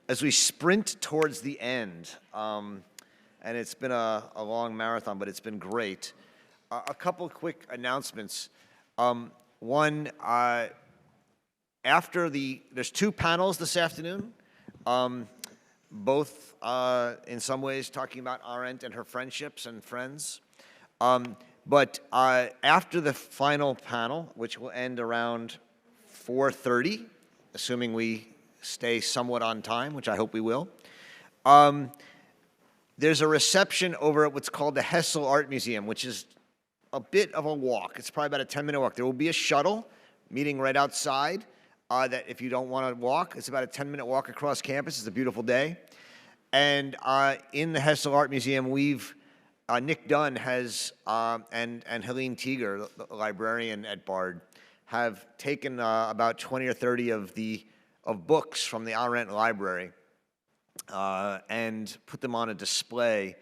as we sprint towards the end, and it's been a long marathon, but it's been great. A couple quick announcements. One, there's two panels this afternoon, both in some ways talking about Arendt and her friendships and friends. But after the final panel, which will end around 4:30, assuming we stay somewhat on time, which I hope we will, there's a reception over at what's called the Hessel Art Museum, which is a bit of a walk. It's probably about a 10-minute walk. There will be a shuttle meeting right outside that if you don't want to walk, it's about a 10-minute walk across campus. It's a beautiful day. And in the Hessel Art Museum, Nick Dunn has, and Helene Teeger, the librarian at Bard, have taken about 20 or 30 of books from the Arendt library and put them on a display.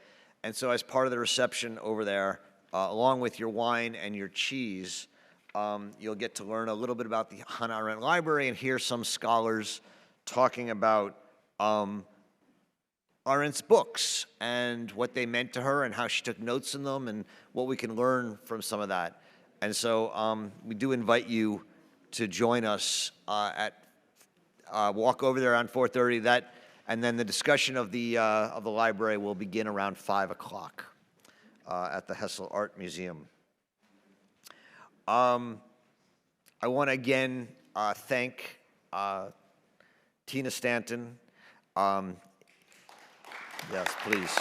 And so as part of the reception over there, along with your wine and your cheese, you'll get to learn a little bit about the Hannah Arendt Library and hear some scholars talking about Arendt's books and what they meant to her and how she took notes in them and what we can learn from some of that. And so we do invite you to join us walk over there around 4:30. And then the discussion of the library will begin around 5 o'clock at the Hessel Art Museum. I want to again thank Tina Stanton. Yes, please.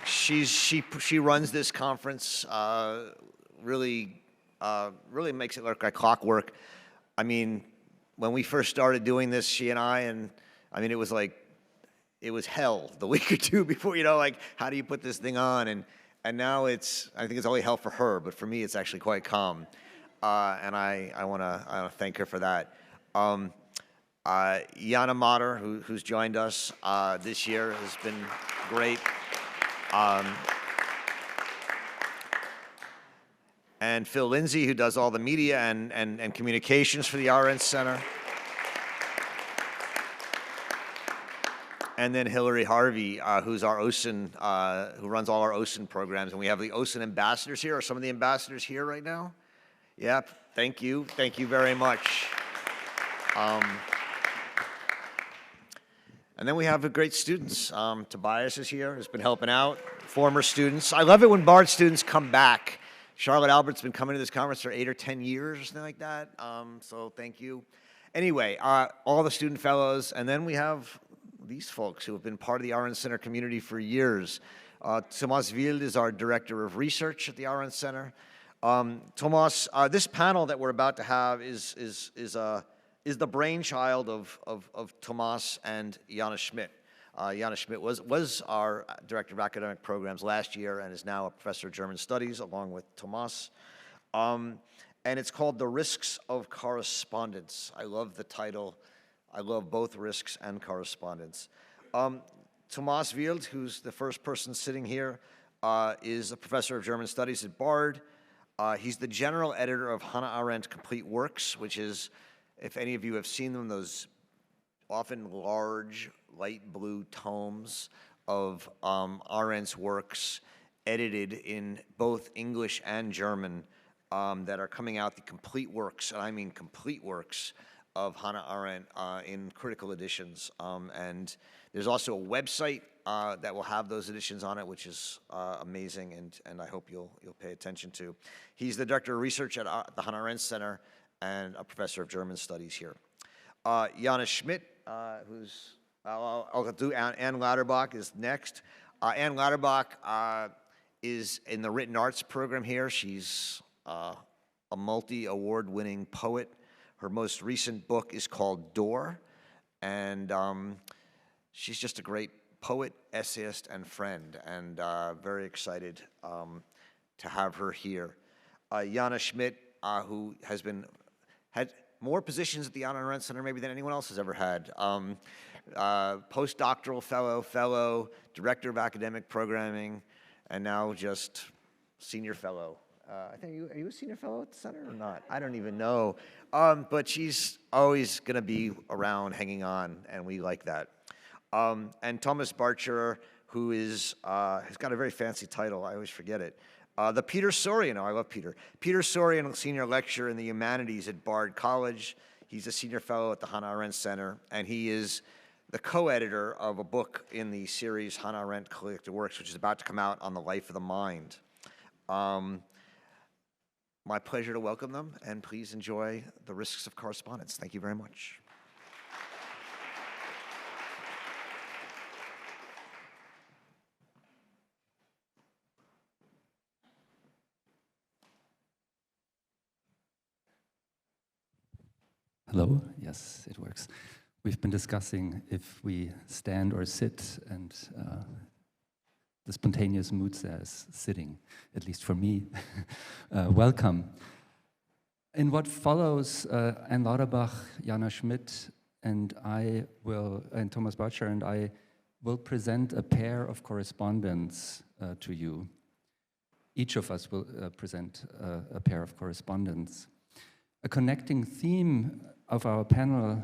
She runs this conference. Really makes it look like clockwork. I mean, when we first started doing this, she and I mean, it was hell the week or two before, like, how do you put this thing on? And now I think it's only hell for her, but for me, it's actually quite calm. And I want to thank her for that. Jana Mater, who's joined us this year, has been great. And Phil Lindsay, who does all the media and communications for the Arendt Center. And then Hillary Harvey, who's our OSIN, who runs all our OSIN programs. And we have the OSIN ambassadors here. Are some of the ambassadors here right now? Yep, thank you. Thank you very much. And then we have great students. Tobias is here, has been helping out. Former students. I love it when Bard students come back. Charlotte Albert's been coming to this conference for 8 or 10 years or something like that. So thank you. Anyway, all the student fellows. And then we have these folks who have been part of the Arendt Center community for years. Thomas Wild is our director of research at the Arendt Center. Thomas, this panel that we're about to have is the brainchild of Thomas and Jana Schmidt. Jana Schmidt was our director of academic programs last year and is now a professor of German studies along with Thomas. And it's called The Risks of Correspondence. I love the title. I love both risks and correspondence. Thomas Wild, who's the first person sitting here, is a professor of German studies at Bard. He's the general editor of Hannah Arendt Complete Works, which is, if any of you have seen them, those often large light blue tomes of Arendt's works edited in both English and German that are coming out, the complete works, and I mean complete works, of Hannah Arendt in critical editions. And there's also a website that will have those editions on it, which is amazing, and I hope you'll pay attention to. He's the director of research at the Hannah Arendt Center and a professor of German studies here. Jana Schmidt, who's, I'll do Anne Lauterbach is next. Anne Lauterbach is in the written arts program here. She's a multi-award-winning poet. Her most recent book is called Door, and she's just a great poet, essayist, and friend, and very excited to have her here. Jana Schmidt, who had more positions at the Hannah Arendt Center maybe than anyone else has ever had. Postdoctoral fellow, director of academic programming, and now just senior fellow I think, are you a senior fellow at the center or not? I don't even know. But she's always going to be around, hanging on, and we like that. And Thomas Bartscherer, who is, has got a very fancy title. I always forget it. The Peter Sourian, oh, I love Peter. Peter Sourian Senior Lecturer in the Humanities at Bard College. He's a senior fellow at the Hannah Arendt Center, and he is the co-editor of a book in the series Hannah Arendt Collected Works, which is about to come out on the life of the mind. My pleasure to welcome them, and please enjoy The Risks of Correspondence. Thank you very much. Hello? Yes, it works. We've been discussing if we stand or sit, and the spontaneous mood there is sitting, at least for me. Welcome. In what follows, Anne Lauterbach, Jana Schmidt, and Thomas Bartscherer and I will present a pair of correspondence to you. Each of us will present a pair of correspondence. A connecting theme of our panel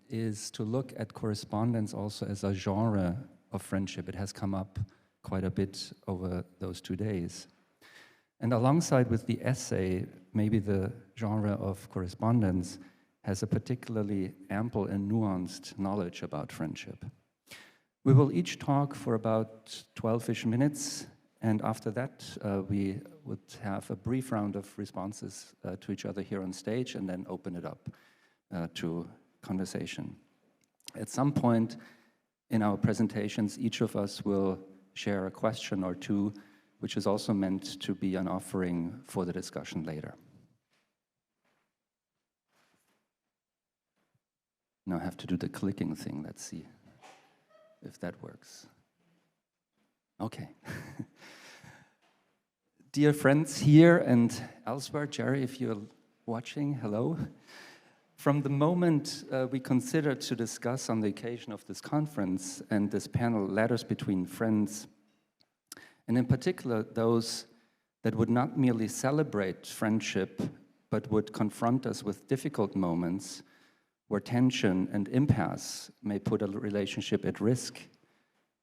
is to look at correspondence also as a genre of friendship. It has come up quite a bit over those 2 days. And alongside with the essay, maybe the genre of correspondence has a particularly ample and nuanced knowledge about friendship. We will each talk for about 12-ish minutes, and after that, we would have a brief round of responses to each other here on stage, and then open it up to conversation. At some point in our presentations, each of us will share a question or two, which is also meant to be an offering for the discussion later. Now I have to do the clicking thing. Let's see if that works. Okay. Dear friends here and elsewhere, Jerry, if you're watching, hello. From the moment we considered to discuss on the occasion of this conference and this panel, letters between friends, and in particular those that would not merely celebrate friendship, but would confront us with difficult moments where tension and impasse may put a relationship at risk,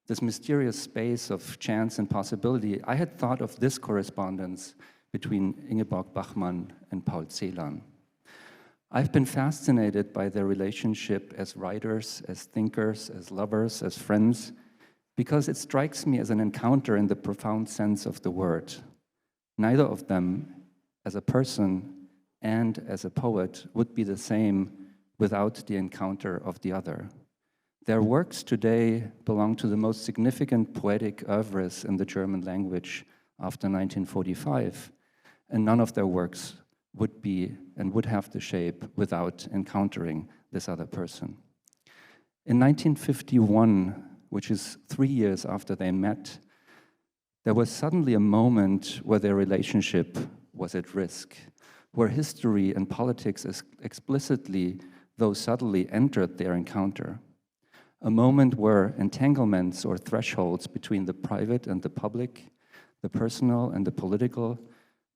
this mysterious space of chance and possibility, I had thought of this correspondence between Ingeborg Bachmann and Paul Celan. I've been fascinated by their relationship as writers, as thinkers, as lovers, as friends, because it strikes me as an encounter in the profound sense of the word. Neither of them, as a person and as a poet, would be the same without the encounter of the other. Their works today belong to the most significant poetic oeuvres in the German language after 1945, and none of their works would be and would have the shape without encountering this other person. In 1951, which is 3 years after they met, there was suddenly a moment where their relationship was at risk, where history and politics explicitly, though subtly, entered their encounter. A moment where entanglements or thresholds between the private and the public, the personal and the political,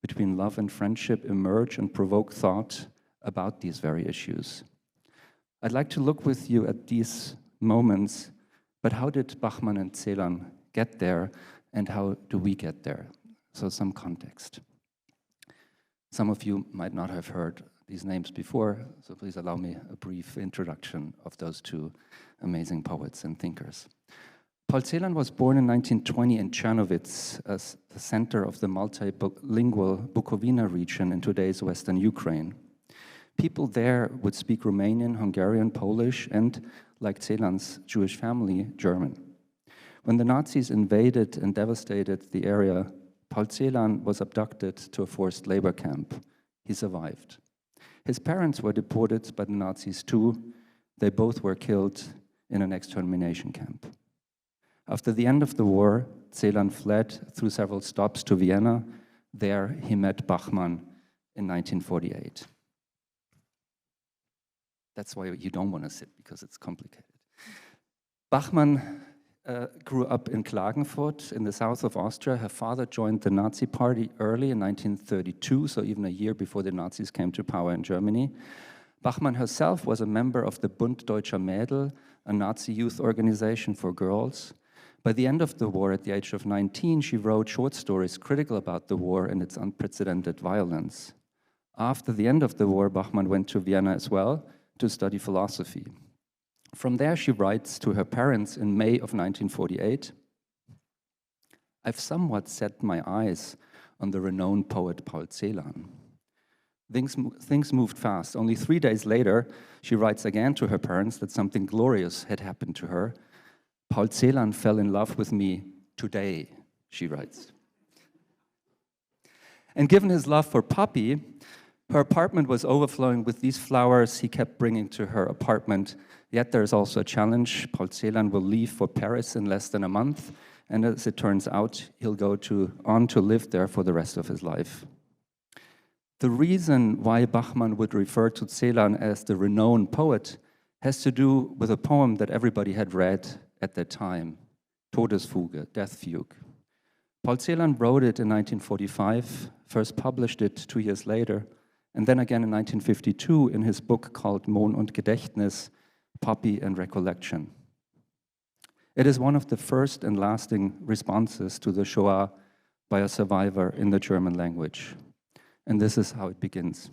between love and friendship emerge and provoke thought about these very issues. I'd like to look with you at these moments, but how did Bachmann and Celan get there, and how do we get there? So some context. Some of you might not have heard these names before, so please allow me a brief introduction of those two amazing poets and thinkers. Paul Celan was born in 1920 in Czernowitz, as the center of the multilingual Bukovina region in today's Western Ukraine. People there would speak Romanian, Hungarian, Polish, and, like Celan's Jewish family, German. When the Nazis invaded and devastated the area, Paul Celan was abducted to a forced labor camp. He survived. His parents were deported by the Nazis too. They both were killed in an extermination camp. After the end of the war, Celan fled through several stops to Vienna. There he met Bachmann in 1948. That's why you don't want to sit, because it's complicated. Bachmann grew up in Klagenfurt in the south of Austria. Her father joined the Nazi Party early in 1932, so even a year before the Nazis came to power in Germany. Bachmann herself was a member of the Bund Deutscher Mädel, a Nazi youth organization for girls. By the end of the war, at the age of 19, she wrote short stories critical about the war and its unprecedented violence. After the end of the war, Bachmann went to Vienna as well to study philosophy. From there, she writes to her parents in May of 1948, "I've somewhat set my eyes on the renowned poet Paul Celan." Things moved fast. Only 3 days later, she writes again to her parents that something glorious had happened to her. "Paul Celan fell in love with me today," she writes. And given his love for Poppy, her apartment was overflowing with these flowers he kept bringing to her apartment. Yet there's also a challenge. Paul Celan will leave for Paris in less than a month, and as it turns out, he'll go on to live there for the rest of his life. The reason why Bachmann would refer to Celan as the renowned poet has to do with a poem that everybody had read at that time, Todesfuge, Death Fugue. Paul Celan wrote it in 1945, first published it 2 years later, and then again in 1952 in his book called Mohn und Gedächtnis, Poppy and Recollection. It is one of the first and lasting responses to the Shoah by a survivor in the German language. And this is how it begins.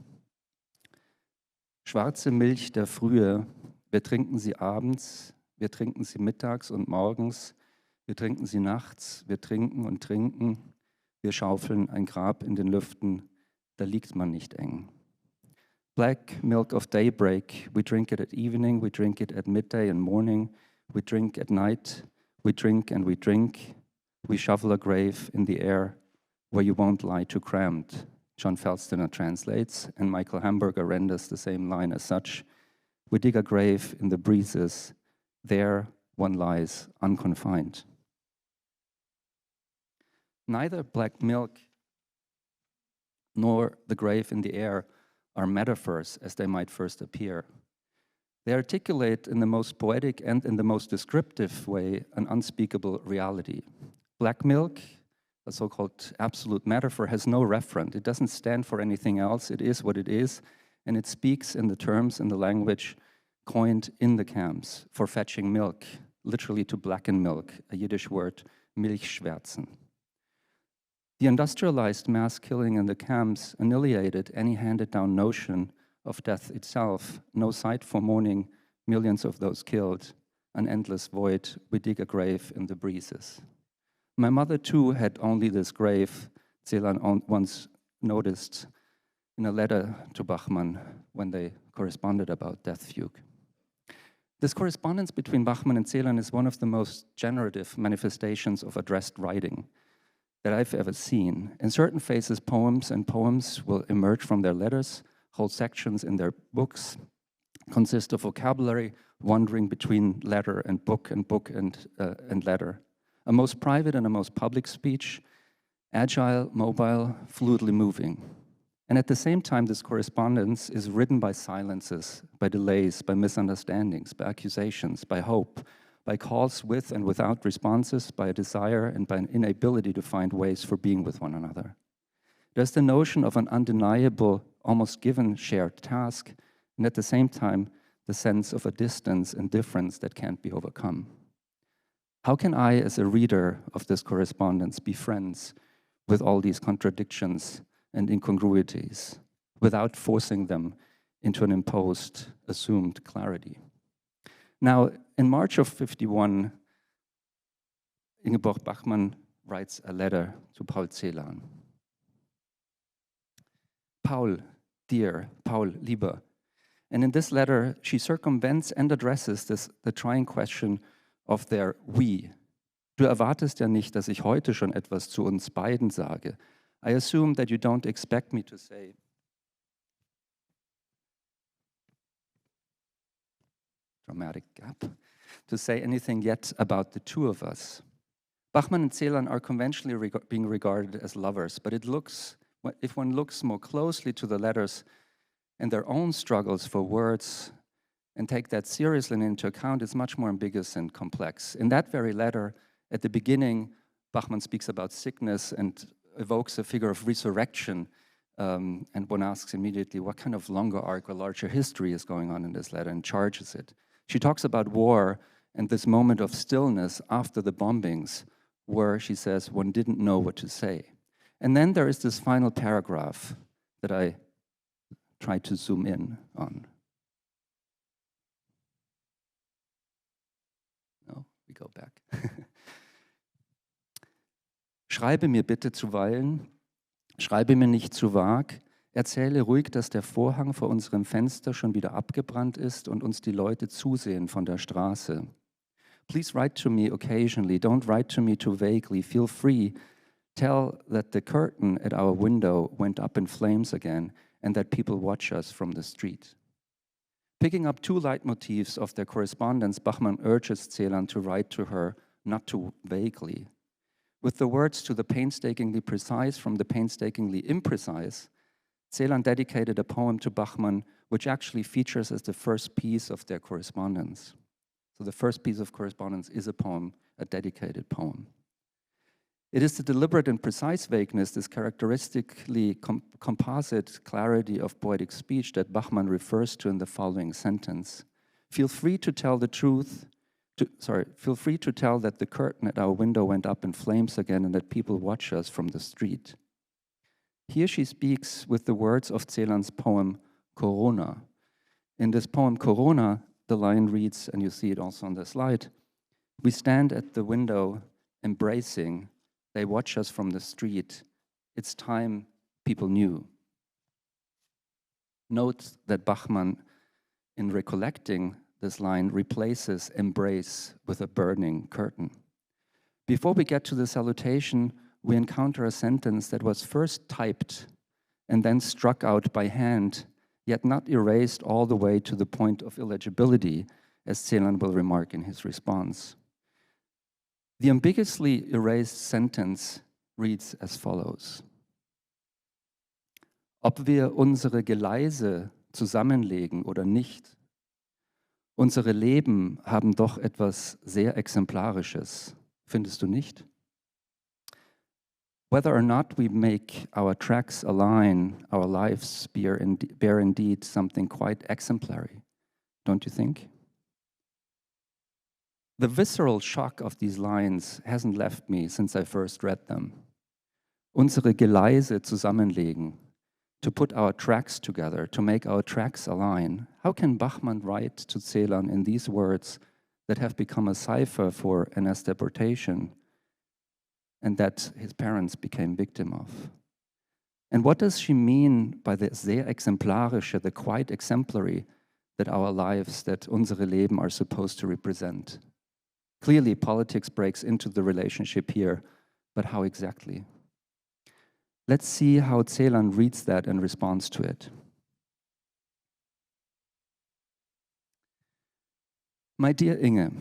Schwarze Milch der Frühe, wir trinken sie abends, wir trinken sie mittags und morgens, wir trinken sie nachts, wir trinken und trinken, wir schaufeln ein Grab in den Lüften, da liegt man nicht eng. Black milk of daybreak, we drink it at evening, we drink it at midday and morning, we drink at night, we drink and we drink, we shovel a grave in the air where you won't lie too crammed. John Felsteiner translates, and Michael Hamburger renders the same line as such. We dig a grave in the breezes, there one lies unconfined. Neither black milk nor the grave in the air are metaphors as they might first appear. They articulate in the most poetic and in the most descriptive way an unspeakable reality. Black milk, a so-called absolute metaphor, has no referent. It doesn't stand for anything else. It is what it is, and it speaks in the terms and the language coined in the camps for fetching milk, literally to blacken milk, a Yiddish word, Milchschwärzen. The industrialized mass killing in the camps annihilated any handed-down notion of death itself, no site for mourning millions of those killed, an endless void, we dig a grave in the breezes. My mother too had only this grave, Celan once noticed in a letter to Bachmann when they corresponded about Death Fugue. This correspondence between Bachmann and Celan is one of the most generative manifestations of addressed writing that I've ever seen. In certain phases, poems will emerge from their letters. Whole sections in their books consist of vocabulary wandering between letter and book and letter. A most private and a most public speech, agile, mobile, fluidly moving. And at the same time, this correspondence is written by silences, by delays, by misunderstandings, by accusations, by hope, by calls with and without responses, by a desire and by an inability to find ways for being with one another. There's the notion of an undeniable, almost given shared task, and at the same time, the sense of a distance and difference that can't be overcome. How can I, as a reader of this correspondence, be friends with all these contradictions and incongruities without forcing them into an imposed, assumed clarity? Now, in March of 1951, Ingeborg Bachmann writes a letter to Paul Celan. Paul, dear, Paul, lieber. And in this letter, she circumvents and addresses the trying question of their we. Du erwartest ja nicht, dass ich heute schon etwas zu uns beiden sage. I assume that you don't expect me to say, dramatic gap, to say anything yet about the two of us. Bachmann and Celan are conventionally being regarded as lovers, but if one looks more closely to the letters and their own struggles for words and take that seriously and into account, it's much more ambiguous and complex. In that very letter, at the beginning, Bachmann speaks about sickness and evokes a figure of resurrection, and one asks immediately what kind of longer arc or larger history is going on in this letter and charges it. She talks about war and this moment of stillness after the bombings where she says one didn't know what to say. And then there is this final paragraph that I try to zoom in on. No, we go back. Schreibe mir bitte zuweilen, schreibe mir nicht zu vag, erzähle ruhig, dass der Vorhang vor unserem Fenster schon wieder abgebrannt ist und uns die Leute zusehen von der Straße. Please write to me occasionally, don't write to me too vaguely, feel free, tell that the curtain at our window went up in flames again and that people watch us from the street. Picking up two leitmotifs of their correspondence, Bachmann urges Celan to write to her not too vaguely. With the words to the painstakingly precise from the painstakingly imprecise, Celan dedicated a poem to Bachmann, which actually features as the first piece of their correspondence. So the first piece of correspondence is a poem, a dedicated poem. It is the deliberate and precise vagueness, this characteristically composite clarity of poetic speech that Bachmann refers to in the following sentence. Feel free to tell the truth, feel free to tell that the curtain at our window went up in flames again and that people watch us from the street. Here she speaks with the words of Celan's poem, Corona. In this poem, Corona, the line reads, and you see it also on the slide, we stand at the window embracing, they watch us from the street. It's time people knew. Note that Bachmann, in recollecting this line, replaces embrace with a burning curtain. Before we get to the salutation, we encounter a sentence that was first typed and then struck out by hand, yet not erased all the way to the point of illegibility, as Celan will remark in his response. The ambiguously erased sentence reads as follows. Ob wir unsere Geleise zusammenlegen oder nicht, unsere Leben haben doch etwas sehr Exemplarisches, findest du nicht? Whether or not we make our tracks align, our lives bear indeed something quite exemplary, don't you think? The visceral shock of these lines hasn't left me since I first read them. Unsere Geleise zusammenlegen, to put our tracks together, to make our tracks align. How can Bachmann write to Celan in these words that have become a cipher for NS deportation and that his parents became victim of? And what does she mean by the sehr exemplarische, the quite exemplary, that our lives, that unsere Leben are supposed to represent? Clearly, politics breaks into the relationship here, but how exactly? Let's see how Celan reads that and responds to it. My dear Inge,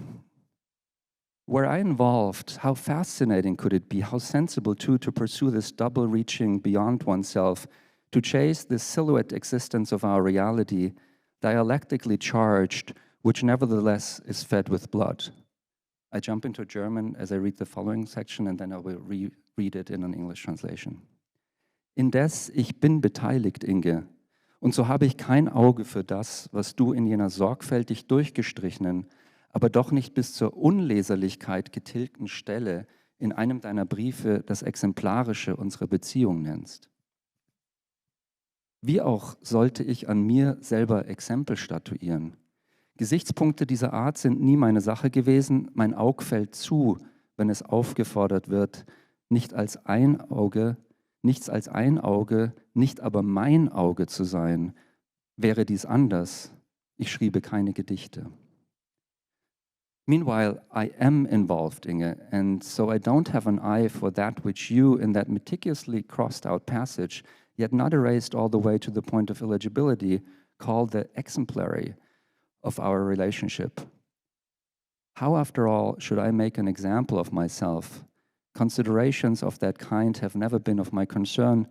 were I involved, how fascinating could it be, how sensible too, to pursue this double reaching beyond oneself, to chase this silhouette existence of our reality, dialectically charged, which nevertheless is fed with blood. I jump into German as I read the following section and then I will reread it in an English translation. Indes, ich bin beteiligt, Inge, und so habe ich kein Auge für das, was du in jener sorgfältig durchgestrichenen, aber doch nicht bis zur Unleserlichkeit getilgten Stelle in einem deiner Briefe das Exemplarische unserer Beziehung nennst. Wie auch sollte ich an mir selber Exempel statuieren? Gesichtspunkte dieser Art sind nie meine Sache gewesen, mein Aug fällt zu, wenn es aufgefordert wird, nichts als ein Auge, nicht aber mein Auge zu sein. Wäre dies anders, ich schriebe keine Gedichte. Meanwhile, I am involved, Inge, and so I don't have an eye for that which you, in that meticulously crossed out passage, yet not erased all the way to the point of illegibility, call the exemplary of our relationship. How, after all, should I make an example of myself? Considerations of that kind have never been of my concern.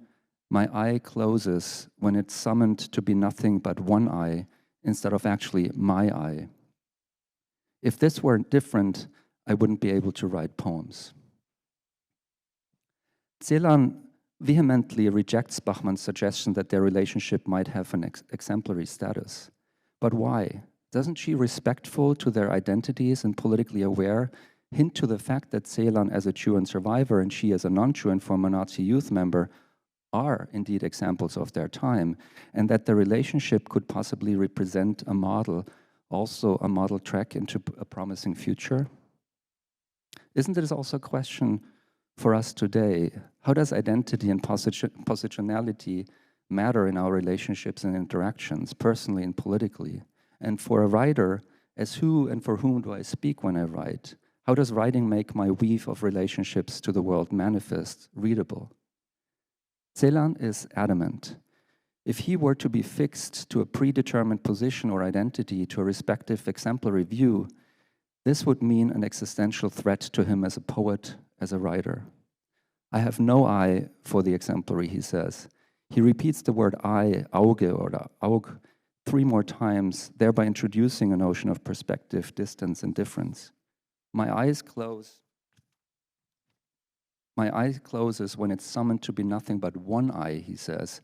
My eye closes when it's summoned to be nothing but one eye, instead of actually my I. If this were different, I wouldn't be able to write poems. Celan vehemently rejects Bachmann's suggestion that their relationship might have an exemplary status. But why? Doesn't she, respectful to their identities and politically aware, hint to the fact that Celan as a truant survivor and she as a non-truant former Nazi youth member are indeed examples of their time, and that the relationship could possibly represent a model, also a model track into a promising future? Isn't this also a question for us today? How does identity and positionality matter in our relationships and interactions, personally and politically? And for a writer, as who and for whom do I speak when I write? How does writing make my weave of relationships to the world manifest, readable? Celan is adamant. If he were to be fixed to a predetermined position or identity, to a respective exemplary view, this would mean an existential threat to him as a poet, as a writer. I have no eye for the exemplary, he says. He repeats the word I, Auge or Aug, 3 more times, thereby introducing a notion of perspective, distance, and difference. My eyes closes when it's summoned to be nothing but one eye, he says.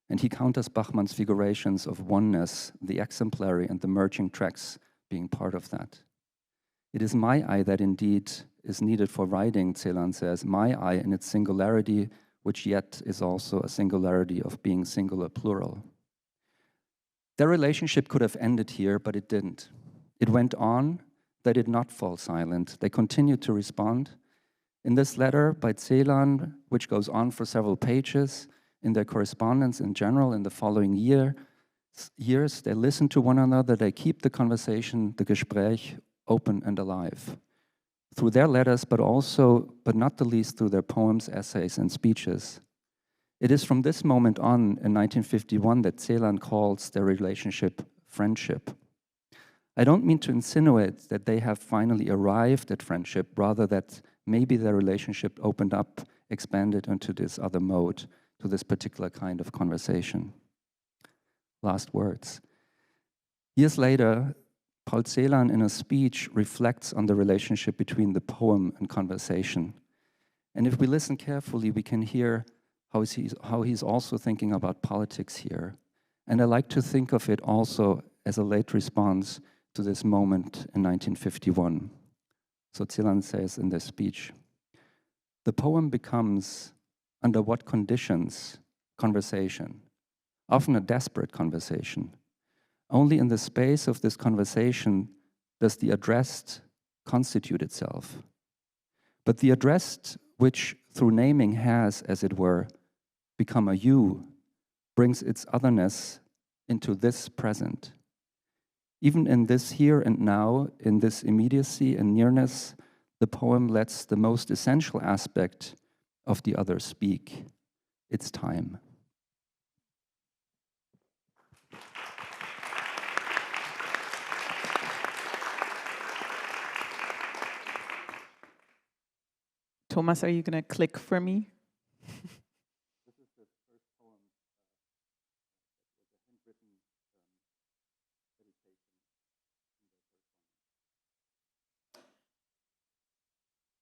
And he counters Bachmann's figurations of oneness, the exemplary and the merging tracks being part of that. It is my eye that indeed is needed for writing, Celan says, my eye in its singularity, which yet is also a singularity of being singular plural. Their relationship could have ended here, but it didn't. It went on. They did not fall silent. They continued to respond. In this letter by Celan, which goes on for several pages, in their correspondence in general in the following years, they listen to one another, they keep the conversation, the Gespräch, open and alive. Through their letters, but not the least through their poems, essays, and speeches. It is from this moment on, in 1951, that Celan calls their relationship friendship. I don't mean to insinuate that they have finally arrived at friendship, rather that maybe their relationship opened up, expanded into this other mode, to this particular kind of conversation. Last words. Years later, Paul Celan, in a speech, reflects on the relationship between the poem and conversation. And if we listen carefully, we can hear how he's also thinking about politics here. And I like to think of it also as a late response to this moment in 1951. So Celan says in this speech, the poem becomes, under what conditions, conversation, often a desperate conversation. Only in the space of this conversation does the addressed constitute itself. But the addressed, which through naming has, as it were, become a you, brings its otherness into this present. Even in this here and now, in this immediacy and nearness, the poem lets the most essential aspect of the other speak, its time. Thomas, are you going to click for me? This is the first poem that was a handwritten dedication in the correspondence.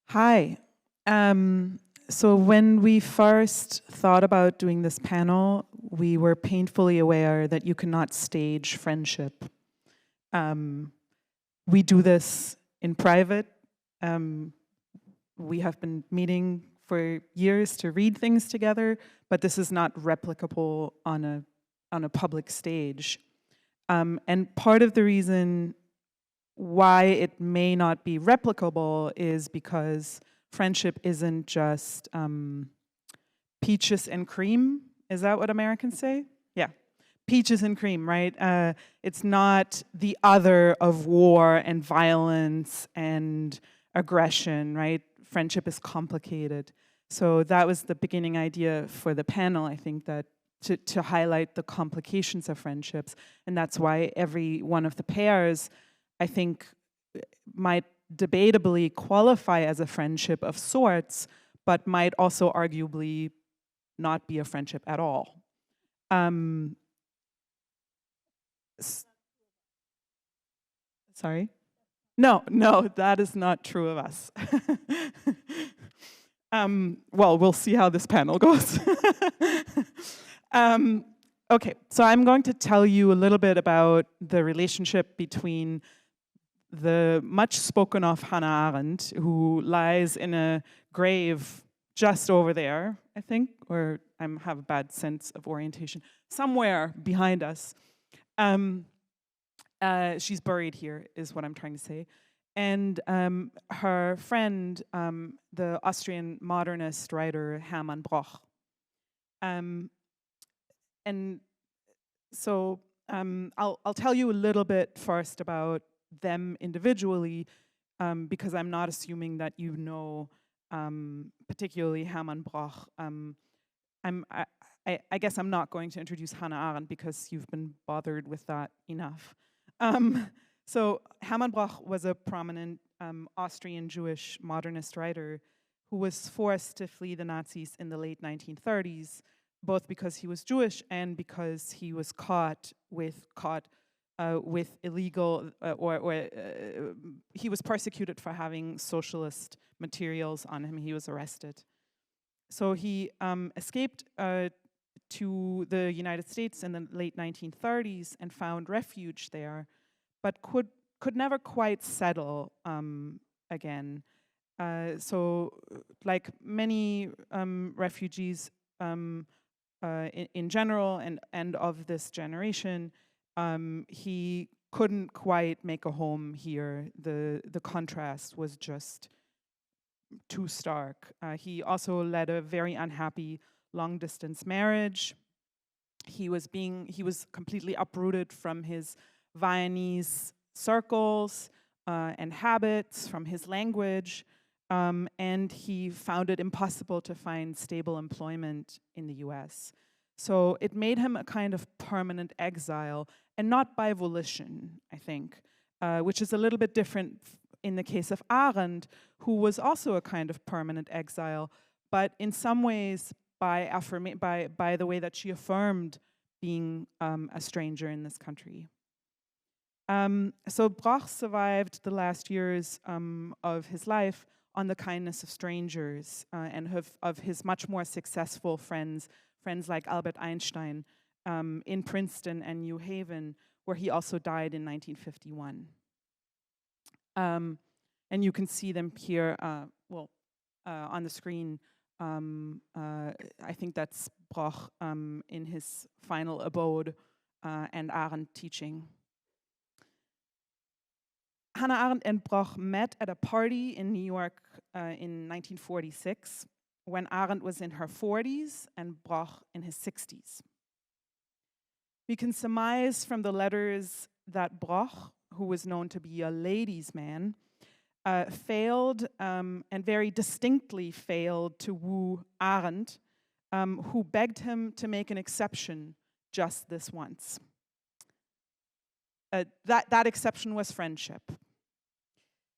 Hi. So when we first thought about doing this panel, we were painfully aware that you cannot stage friendship. We do this in private. We have been meeting for years to read things together, but this is not replicable on a public stage. And part of the reason why it may not be replicable is because friendship isn't just peaches and cream. Is that what Americans say? Yeah, peaches and cream, right? It's not the other of war and violence and aggression, right? Friendship is complicated. So that was the beginning idea for the panel, I think, that to highlight the complications of friendships. And that's why every one of the pairs, I think, might debatably qualify as a friendship of sorts, but might also arguably not be a friendship at all. S- Sorry? No, no, that is not true of us. Well, we'll see how this panel goes. Okay, so I'm going to tell you a little bit about the relationship between the much spoken of Hannah Arendt, who lies in a grave just over there, I think, or I have a bad sense of orientation, somewhere behind us. She's buried here, is what I'm trying to say. And her friend, the Austrian modernist writer Hermann Broch. And so I'll tell you a little bit first about them individually, because I'm not assuming that you know particularly Hermann Broch. I guess I'm not going to introduce Hannah Arendt because you've been bothered with that enough. So Hermann Broch was a prominent Austrian Jewish modernist writer who was forced to flee the Nazis in the late 1930s, both because he was Jewish and because he was caught with illegal, he was persecuted for having socialist materials on him. He was arrested. So he escaped to the United States in the late 1930s and found refuge there, but could never quite settle again. So like many refugees in general and of this generation, he couldn't quite make a home here. The contrast was just too stark. He also led a very unhappy long-distance marriage. He was completely uprooted from his Viennese circles and habits, from his language, and he found it impossible to find stable employment in the US. So it made him a kind of permanent exile, and not by volition, I think, which is a little bit different in the case of Arendt, who was also a kind of permanent exile, but in some ways by the way that she affirmed being a stranger in this country. So Broch survived the last years of his life on the kindness of strangers and of his much more successful friends like Albert Einstein in Princeton and New Haven, where he also died in 1951. And you can see them here, on the screen. I think that's Broch in his final abode and Arendt teaching. Hannah Arendt and Broch met at a party in New York in 1946 when Arendt was in her 40s and Broch in his 60s. We can surmise from the letters that Broch, who was known to be a ladies' man, failed and very distinctly failed to woo Arendt, who begged him to make an exception just this once. That exception was friendship.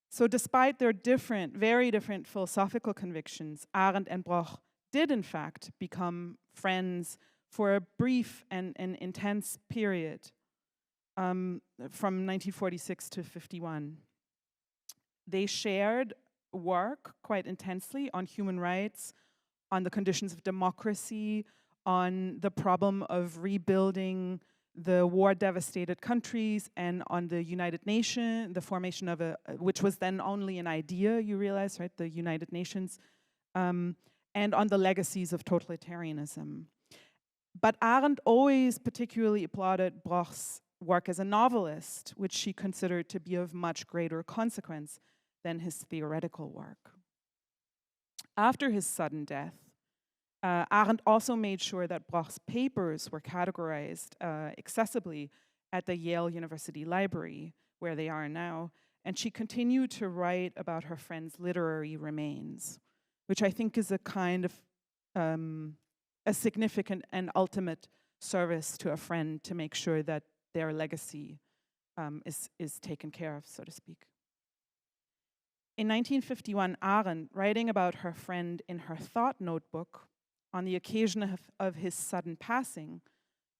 So despite their very different philosophical convictions, Arendt and Broch did in fact become friends for a brief and intense period from 1946 to 51. They shared work quite intensely on human rights, on the conditions of democracy, on the problem of rebuilding the war-devastated countries, and on the United Nations, the formation of which was then only an idea, you realize, right, the United Nations, and on the legacies of totalitarianism. But Arendt always particularly applauded Broch's work as a novelist, which she considered to be of much greater consequence than his theoretical work. After his sudden death, Arendt also made sure that Broch's papers were categorized accessibly at the Yale University Library, where they are now, and she continued to write about her friend's literary remains, which I think is a kind of a significant and ultimate service to a friend to make sure that their legacy is taken care of, so to speak. In 1951, Arendt, writing about her friend in her thought notebook on the occasion of his sudden passing,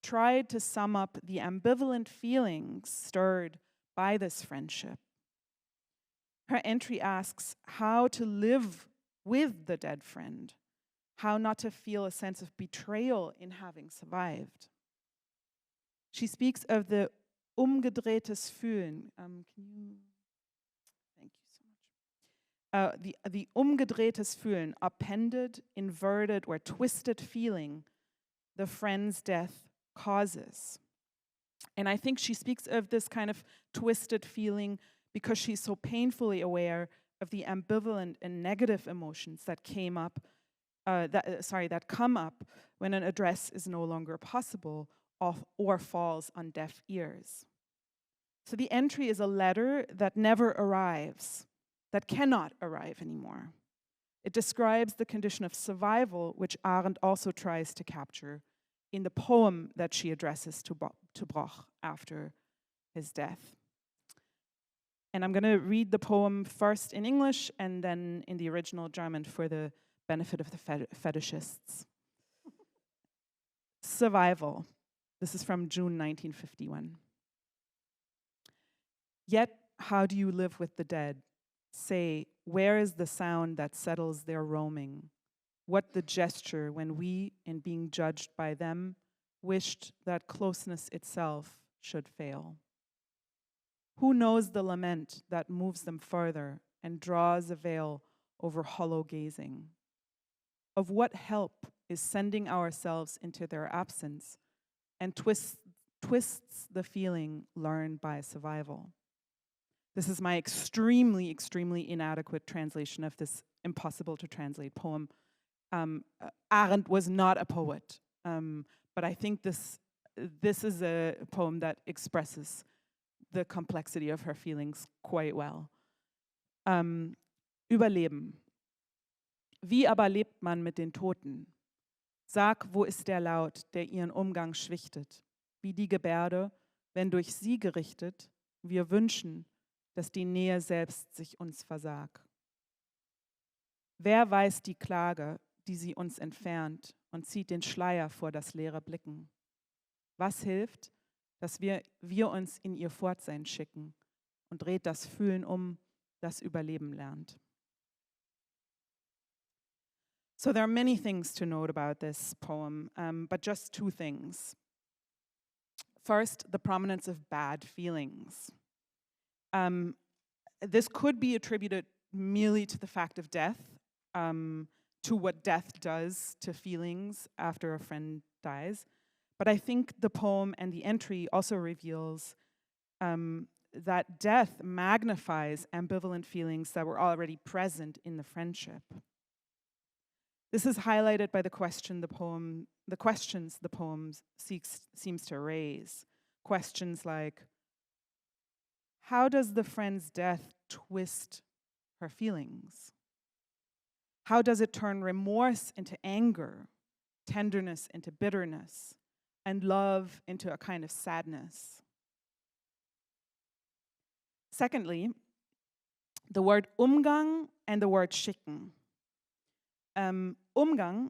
tried to sum up the ambivalent feelings stirred by this friendship. Her entry asks how to live with the dead friend, how not to feel a sense of betrayal in having survived. She speaks of the umgedrehtes Fühlen. Thank you so much. The umgedrehtes Fühlen, appended, inverted, or twisted feeling the friend's death causes. And I think she speaks of this kind of twisted feeling because she's so painfully aware of the ambivalent and negative emotions that come up when an address is no longer possible or falls on deaf ears. So the entry is a letter that never arrives, that cannot arrive anymore. It describes the condition of survival, which Arendt also tries to capture in the poem that she addresses to Bloch after his death. And I'm going to read the poem first in English and then in the original German for the benefit of the fetishists. Survival. This is from June 1951. Yet, how do you live with the dead? Say, where is the sound that settles their roaming? What the gesture when we, in being judged by them, wished that closeness itself should fail? Who knows the lament that moves them further and draws a veil over hollow gazing? Of what help is sending ourselves into their absence and twists the feeling learned by survival? This is my extremely, extremely inadequate translation of this impossible to translate poem. Arendt was not a poet, but I think this is a poem that expresses the complexity of her feelings quite well. Überleben. Wie aber lebt man mit den Toten? Sag, wo ist der Laut, der ihren Umgang schwichtet? Wie die Gebärde, wenn durch sie gerichtet, wir wünschen, dass die Nähe selbst sich uns versag. Wer weiß die Klage, die sie uns entfernt und zieht den Schleier vor das leere Blicken? Was hilft, dass wir uns in ihr Fortsein schicken und dreht das Fühlen das Überleben lernt? So there are many things to note about this poem, but just two things. First, the prominence of bad feelings. This could be attributed merely to the fact of death, to what death does to feelings after a friend dies. But I think the poem and the entry also reveals that death magnifies ambivalent feelings that were already present in the friendship. This is highlighted by the questions the poem seems to raise. Questions like, how does the friend's death twist her feelings? How does it turn remorse into anger, tenderness into bitterness, and love into a kind of sadness? Secondly, the word Umgang and the word schicken. Umgang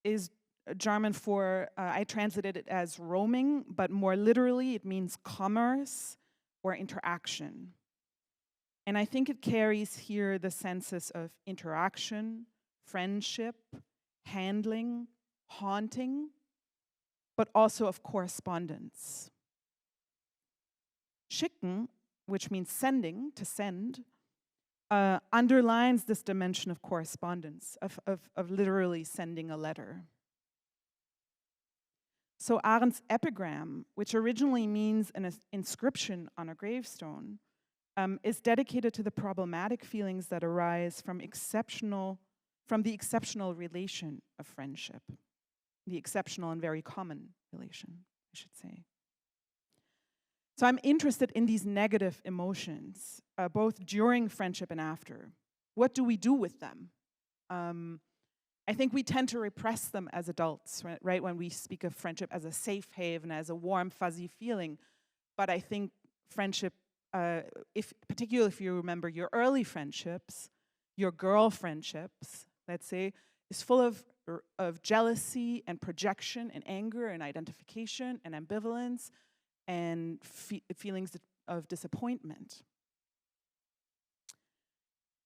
is German for, I translated it as roaming, but more literally it means commerce or interaction. And I think it carries here the senses of interaction, friendship, handling, haunting, but also of correspondence. Schicken, which means sending, to send, underlines this dimension of correspondence, of literally sending a letter. So Arendt's epigram, which originally means an inscription on a gravestone, is dedicated to the problematic feelings that arise from the exceptional relation of friendship, the exceptional and very common relation, I should say. So I'm interested in these negative emotions, both during friendship and after. What do we do with them? I think we tend to repress them as adults, right? When we speak of friendship as a safe haven, as a warm, fuzzy feeling. But I think friendship, particularly if you remember your early friendships, your girl friendships, let's say, is full of of jealousy and projection and anger and identification and ambivalence and feelings of disappointment.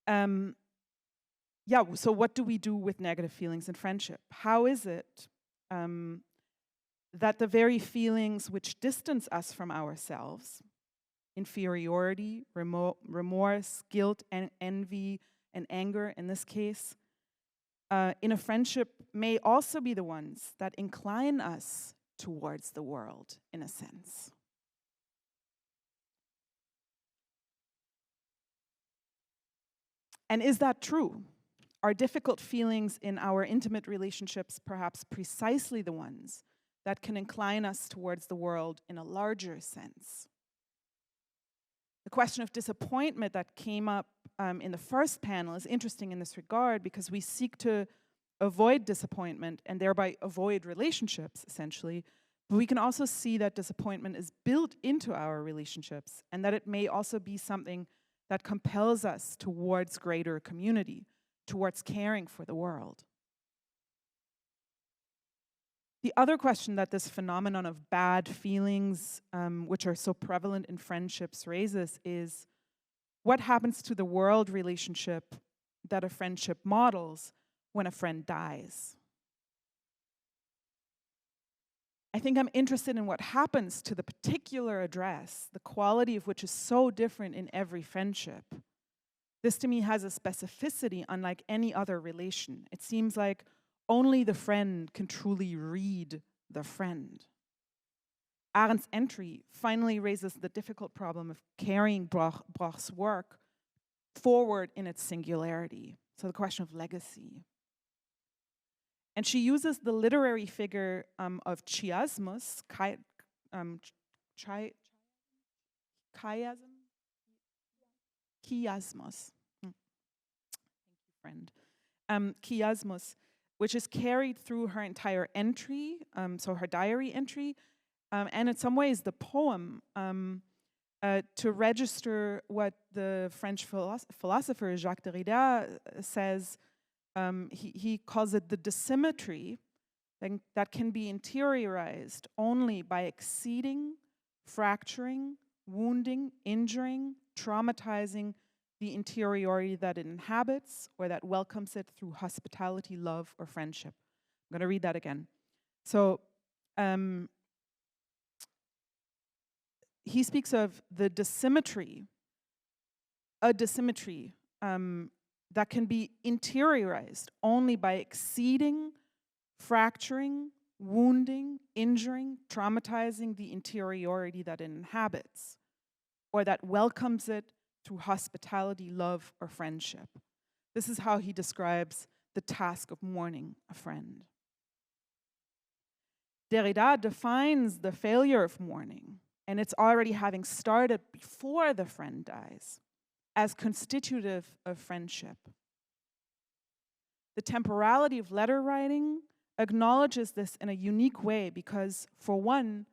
Yeah, so what do we do with negative feelings in friendship? How is it that the very feelings which distance us from ourselves, inferiority, remorse, guilt, and envy, and anger in this case, in a friendship may also be the ones that incline us towards the world, in a sense? And is that true? Are difficult feelings in our intimate relationships perhaps precisely the ones that can incline us towards the world in a larger sense? The question of disappointment that came up in the first panel is interesting in this regard because we seek to avoid disappointment and thereby avoid relationships, essentially. But we can also see that disappointment is built into our relationships and that it may also be something that compels us towards greater community, towards caring for the world. The other question that this phenomenon of bad feelings, which are so prevalent in friendships, raises is, what happens to the world relationship that a friendship models when a friend dies? I think I'm interested in what happens to the particular address, the quality of which is so different in every friendship. This to me has a specificity unlike any other relation. It seems like only the friend can truly read the friend. Arendt's entry finally raises the difficult problem of carrying Broch's work forward in its singularity. So the question of legacy. And she uses the literary figure of chiasmus, chiasmus. Thank you, friend. Chiasmus, which is carried through her entire entry, so her diary entry, and in some ways the poem, to register what the French philosopher Jacques Derrida says. He calls it the dissymmetry that can be interiorized only by exceeding, fracturing, wounding, injuring, traumatizing the interiority that it inhabits or that welcomes it through hospitality, love, or friendship. I'm going to read that again. So he speaks of the dissymmetry, a dissymmetry that can be interiorized only by exceeding, fracturing, wounding, injuring, traumatizing the interiority that it inhabits, or that welcomes it through hospitality, love, or friendship. This is how he describes the task of mourning a friend. Derrida defines the failure of mourning, and it's already having started before the friend dies, as constitutive of friendship. The temporality of letter writing acknowledges this in a unique way because, for one,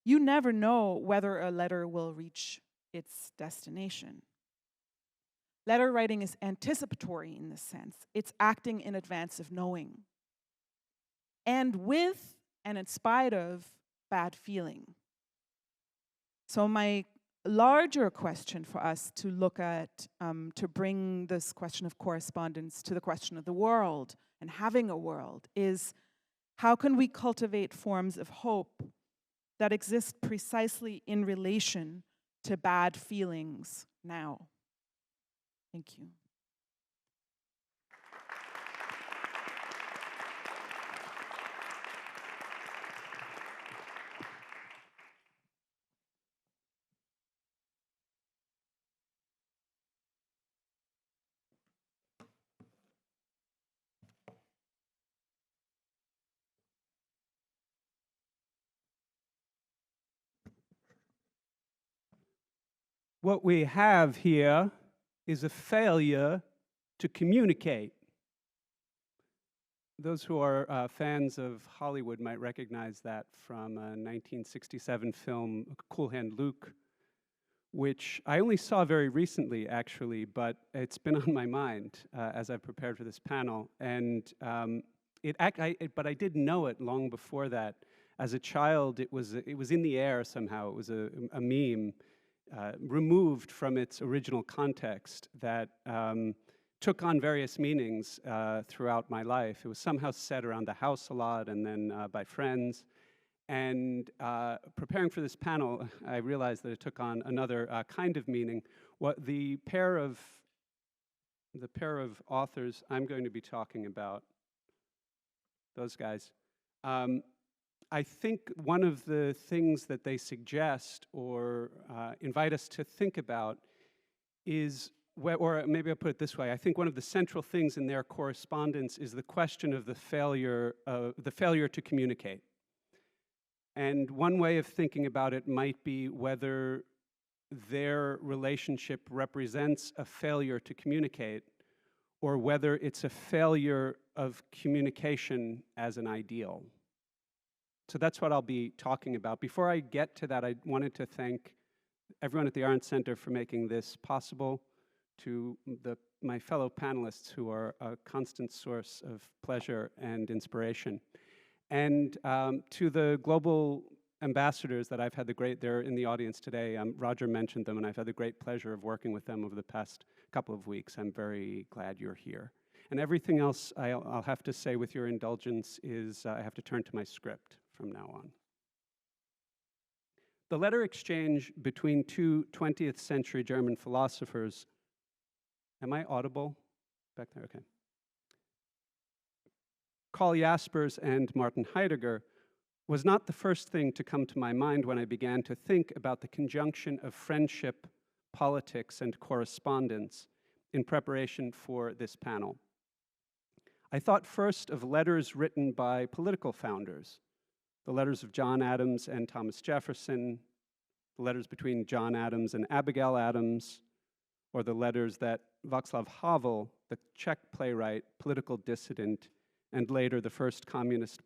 you never know whether a letter will reach its destination. Letter writing is anticipatory in this sense. It's acting in advance of knowing, and with and in spite of bad feeling. So my larger question for us to look at, to bring this question of correspondence to the question of the world and having a world, is how can we cultivate forms of hope that exist precisely in relation to bad feelings now? Thank you. What we have here is a failure to communicate. Those who are fans of Hollywood might recognize that from a 1967 film, Cool Hand Luke, which I only saw very recently, actually, but it's been on my mind as I've prepared for this panel. And but I did know it long before that. As a child, it was in the air somehow. It was a meme removed from its original context that took on various meanings throughout my life. It was somehow said around the house a lot, and then by friends. And preparing for this panel, I realized that it took on another kind of meaning. What the pair of authors I'm going to be talking about, those guys, I think one of the things that they suggest or invite us to think about is, or maybe I'll put it this way, I think one of the central things in their correspondence is the question of the failure to communicate. And one way of thinking about it might be whether their relationship represents a failure to communicate, or whether it's a failure of communication as an ideal. So that's what I'll be talking about. Before I get to that, I wanted to thank everyone at the Arendt Center for making this possible, to my fellow panelists who are a constant source of pleasure and inspiration, and to the global ambassadors that I've had they're in the audience today. Roger mentioned them, and I've had the great pleasure of working with them over the past couple of weeks. I'm very glad you're here. And everything else I'll have to say, with your indulgence, is I have to turn to my script from now on. The letter exchange between two 20th century German philosophers, am I audible back there? Okay. Karl Jaspers and Martin Heidegger was not the first thing to come to my mind when I began to think about the conjunction of friendship, politics, and correspondence in preparation for this panel. I thought first of letters written by political founders, the letters of John Adams and Thomas Jefferson, the letters between John Adams and Abigail Adams, or the letters that Václav Havel, the Czech playwright, political dissident, and later the first post-communist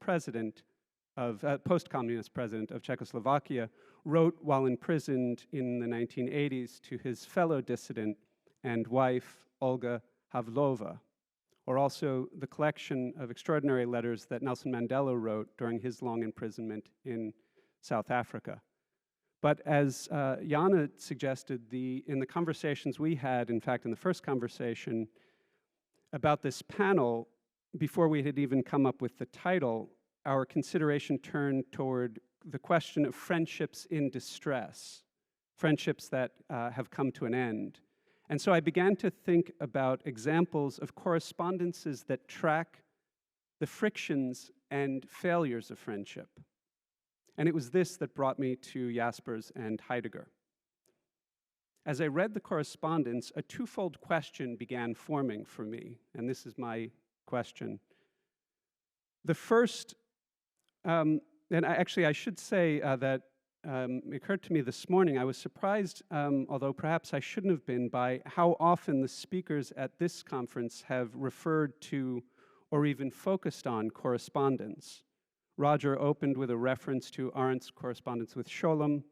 president of Czechoslovakia, wrote while imprisoned in the 1980s to his fellow dissident and wife, Olga Havlova, or also the collection of extraordinary letters that Nelson Mandela wrote during his long imprisonment in South Africa. But as Jana suggested, in the conversations we had, in fact, in the first conversation about this panel, before we had even come up with the title, our consideration turned toward the question of friendships in distress, friendships that have come to an end. And so I began to think about examples of correspondences that track the frictions and failures of friendship. And it was this that brought me to Jaspers and Heidegger. As I read the correspondence, a twofold question began forming for me, and this is my question. The first, and I should say that it occurred to me this morning, I was surprised, although perhaps I shouldn't have been, by how often the speakers at this conference have referred to or even focused on correspondence. Roger opened with a reference to Arendt's correspondence with Scholem.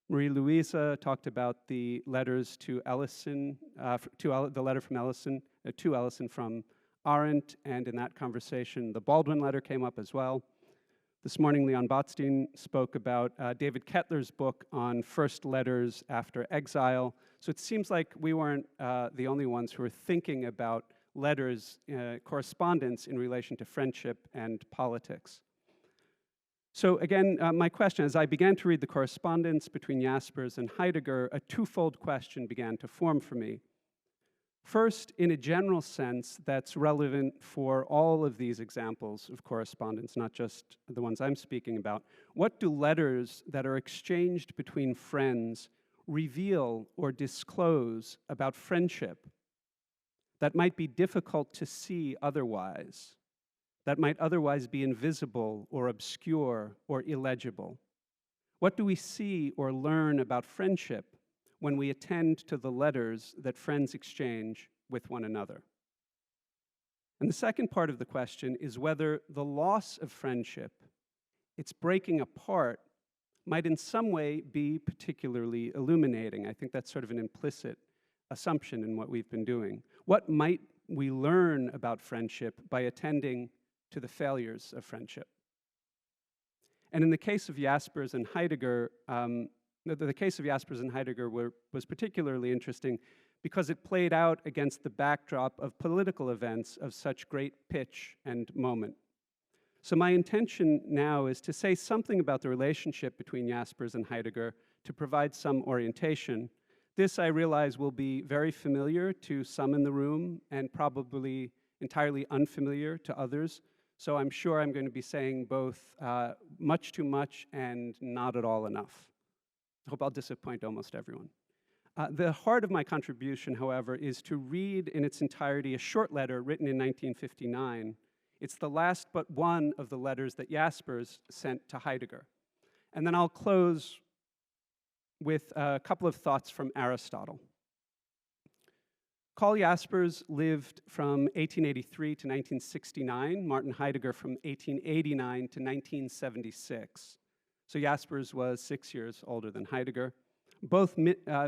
Marie-Louisa talked about the letters to Ellison, the letter from Ellison, to Ellison from Arendt, and in that conversation, the Baldwin letter came up as well. This morning, Leon Botstein spoke about David Kettler's book on first letters after exile. So it seems like we weren't the only ones who were thinking about letters, correspondence in relation to friendship and politics. So again, my question, as I began to read the correspondence between Jaspers and Heidegger, a twofold question began to form for me. First, in a general sense that's relevant for all of these examples of correspondence, not just the ones I'm speaking about, what do letters that are exchanged between friends reveal or disclose about friendship that might be difficult to see otherwise, that might otherwise be invisible or obscure or illegible? What do we see or learn about friendship when we attend to the letters that friends exchange with one another? And the second part of the question is whether the loss of friendship, its breaking apart, might in some way be particularly illuminating. I think that's sort of an implicit assumption in what we've been doing. What might we learn about friendship by attending to the failures of friendship. And in the case of Jaspers and Heidegger, the case of Jaspers and Heidegger was particularly interesting because it played out against the backdrop of political events of such great pitch and moment. So my intention now is to say something about the relationship between Jaspers and Heidegger to provide some orientation. This, I realize, will be very familiar to some in the room and probably entirely unfamiliar to others. So I'm sure I'm going to be saying both much too much and not at all enough. I hope I'll disappoint almost everyone. The heart of my contribution, however, is to read in its entirety a short letter written in 1959. It's the last but one of the letters that Jaspers sent to Heidegger. And then I'll close with a couple of thoughts from Aristotle. Karl Jaspers lived from 1883 to 1969, Martin Heidegger from 1889 to 1976. So Jaspers was 6 years older than Heidegger. Both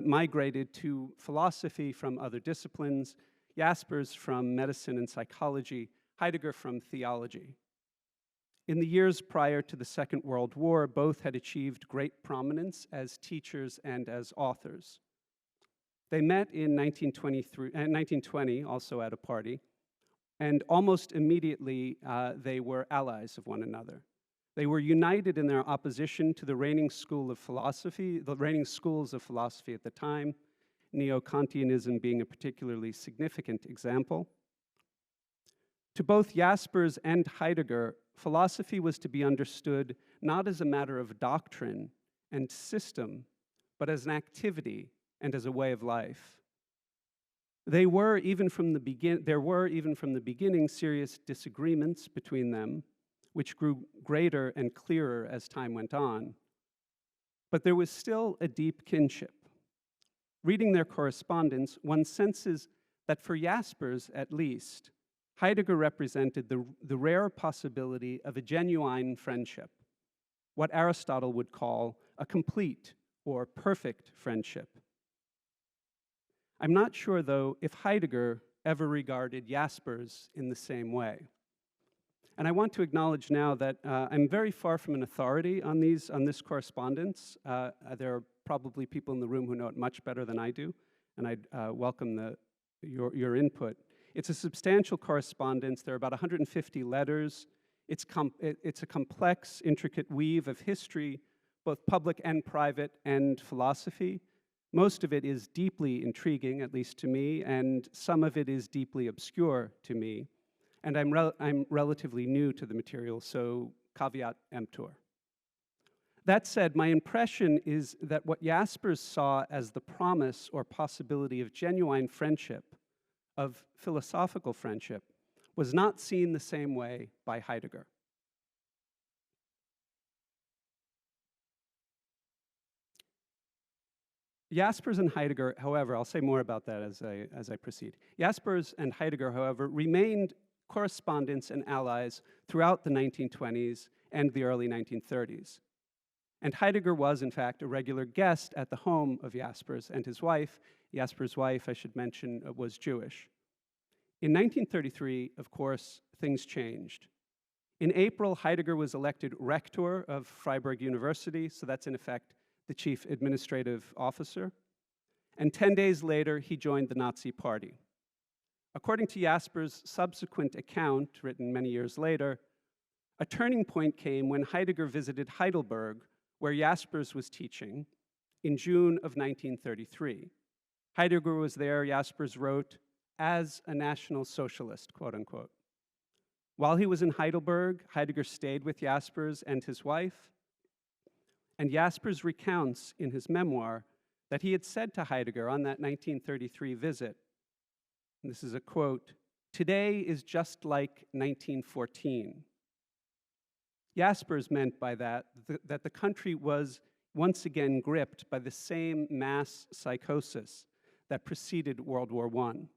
migrated to philosophy from other disciplines, Jaspers from medicine and psychology, Heidegger from theology. In the years prior to the Second World War, both had achieved great prominence as teachers and as authors. They met in 1920, also at a party, and almost immediately they were allies of one another. They were united in their opposition to the reigning schools of philosophy at the time, Neo-Kantianism being a particularly significant example. To both Jaspers and Heidegger, philosophy was to be understood not as a matter of doctrine and system, but as an activity and as a way of life. There were, even from the beginning, serious disagreements between them, which grew greater and clearer as time went on. But there was still a deep kinship. Reading their correspondence, one senses that for Jaspers, at least, Heidegger represented the rare possibility of a genuine friendship, what Aristotle would call a complete or perfect friendship. I'm not sure, though, if Heidegger ever regarded Jaspers in the same way. And I want to acknowledge now that I'm very far from an authority on this correspondence. There are probably people in the room who know it much better than I do, and I'd welcome your input. It's a substantial correspondence. There are about 150 letters. It's a complex, intricate weave of history, both public and private, and philosophy. Most of it is deeply intriguing, at least to me, and some of it is deeply obscure to me. And I'm relatively new to the material, so caveat emptor. That said, my impression is that what Jaspers saw as the promise or possibility of genuine friendship, of philosophical friendship, was not seen the same way by Heidegger. Jaspers and Heidegger, however, I'll say more about that as I proceed. Jaspers and Heidegger, however, remained correspondents and allies throughout the 1920s and the early 1930s. And Heidegger was, in fact, a regular guest at the home of Jaspers and his wife. Jaspers' wife, I should mention, was Jewish. In 1933, of course, things changed. In April, Heidegger was elected rector of Freiburg University, so that's in effect the chief administrative officer. And 10 days later, he joined the Nazi Party. According to Jaspers' subsequent account, written many years later, a turning point came when Heidegger visited Heidelberg, where Jaspers was teaching, in June of 1933. Heidegger was there, Jaspers wrote, as a National Socialist, quote unquote. While he was in Heidelberg, Heidegger stayed with Jaspers and his wife, and Jaspers recounts in his memoir that he had said to Heidegger on that 1933 visit, and this is a quote, "Today is just like 1914. Jaspers meant by that that the country was once again gripped by the same mass psychosis that preceded World War I.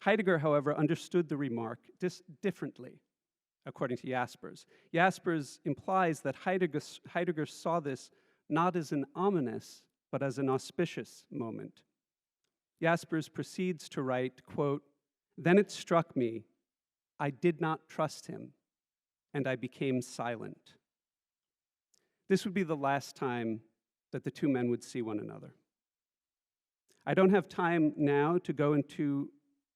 Heidegger, however, understood the remark differently, according to Jaspers. Jaspers implies that Heidegger saw this not as an ominous, but as an auspicious moment. Jaspers proceeds to write, quote, "Then it struck me, I did not trust him, and I became silent. This would be the last time that the two men would see one another. I don't have time now to go into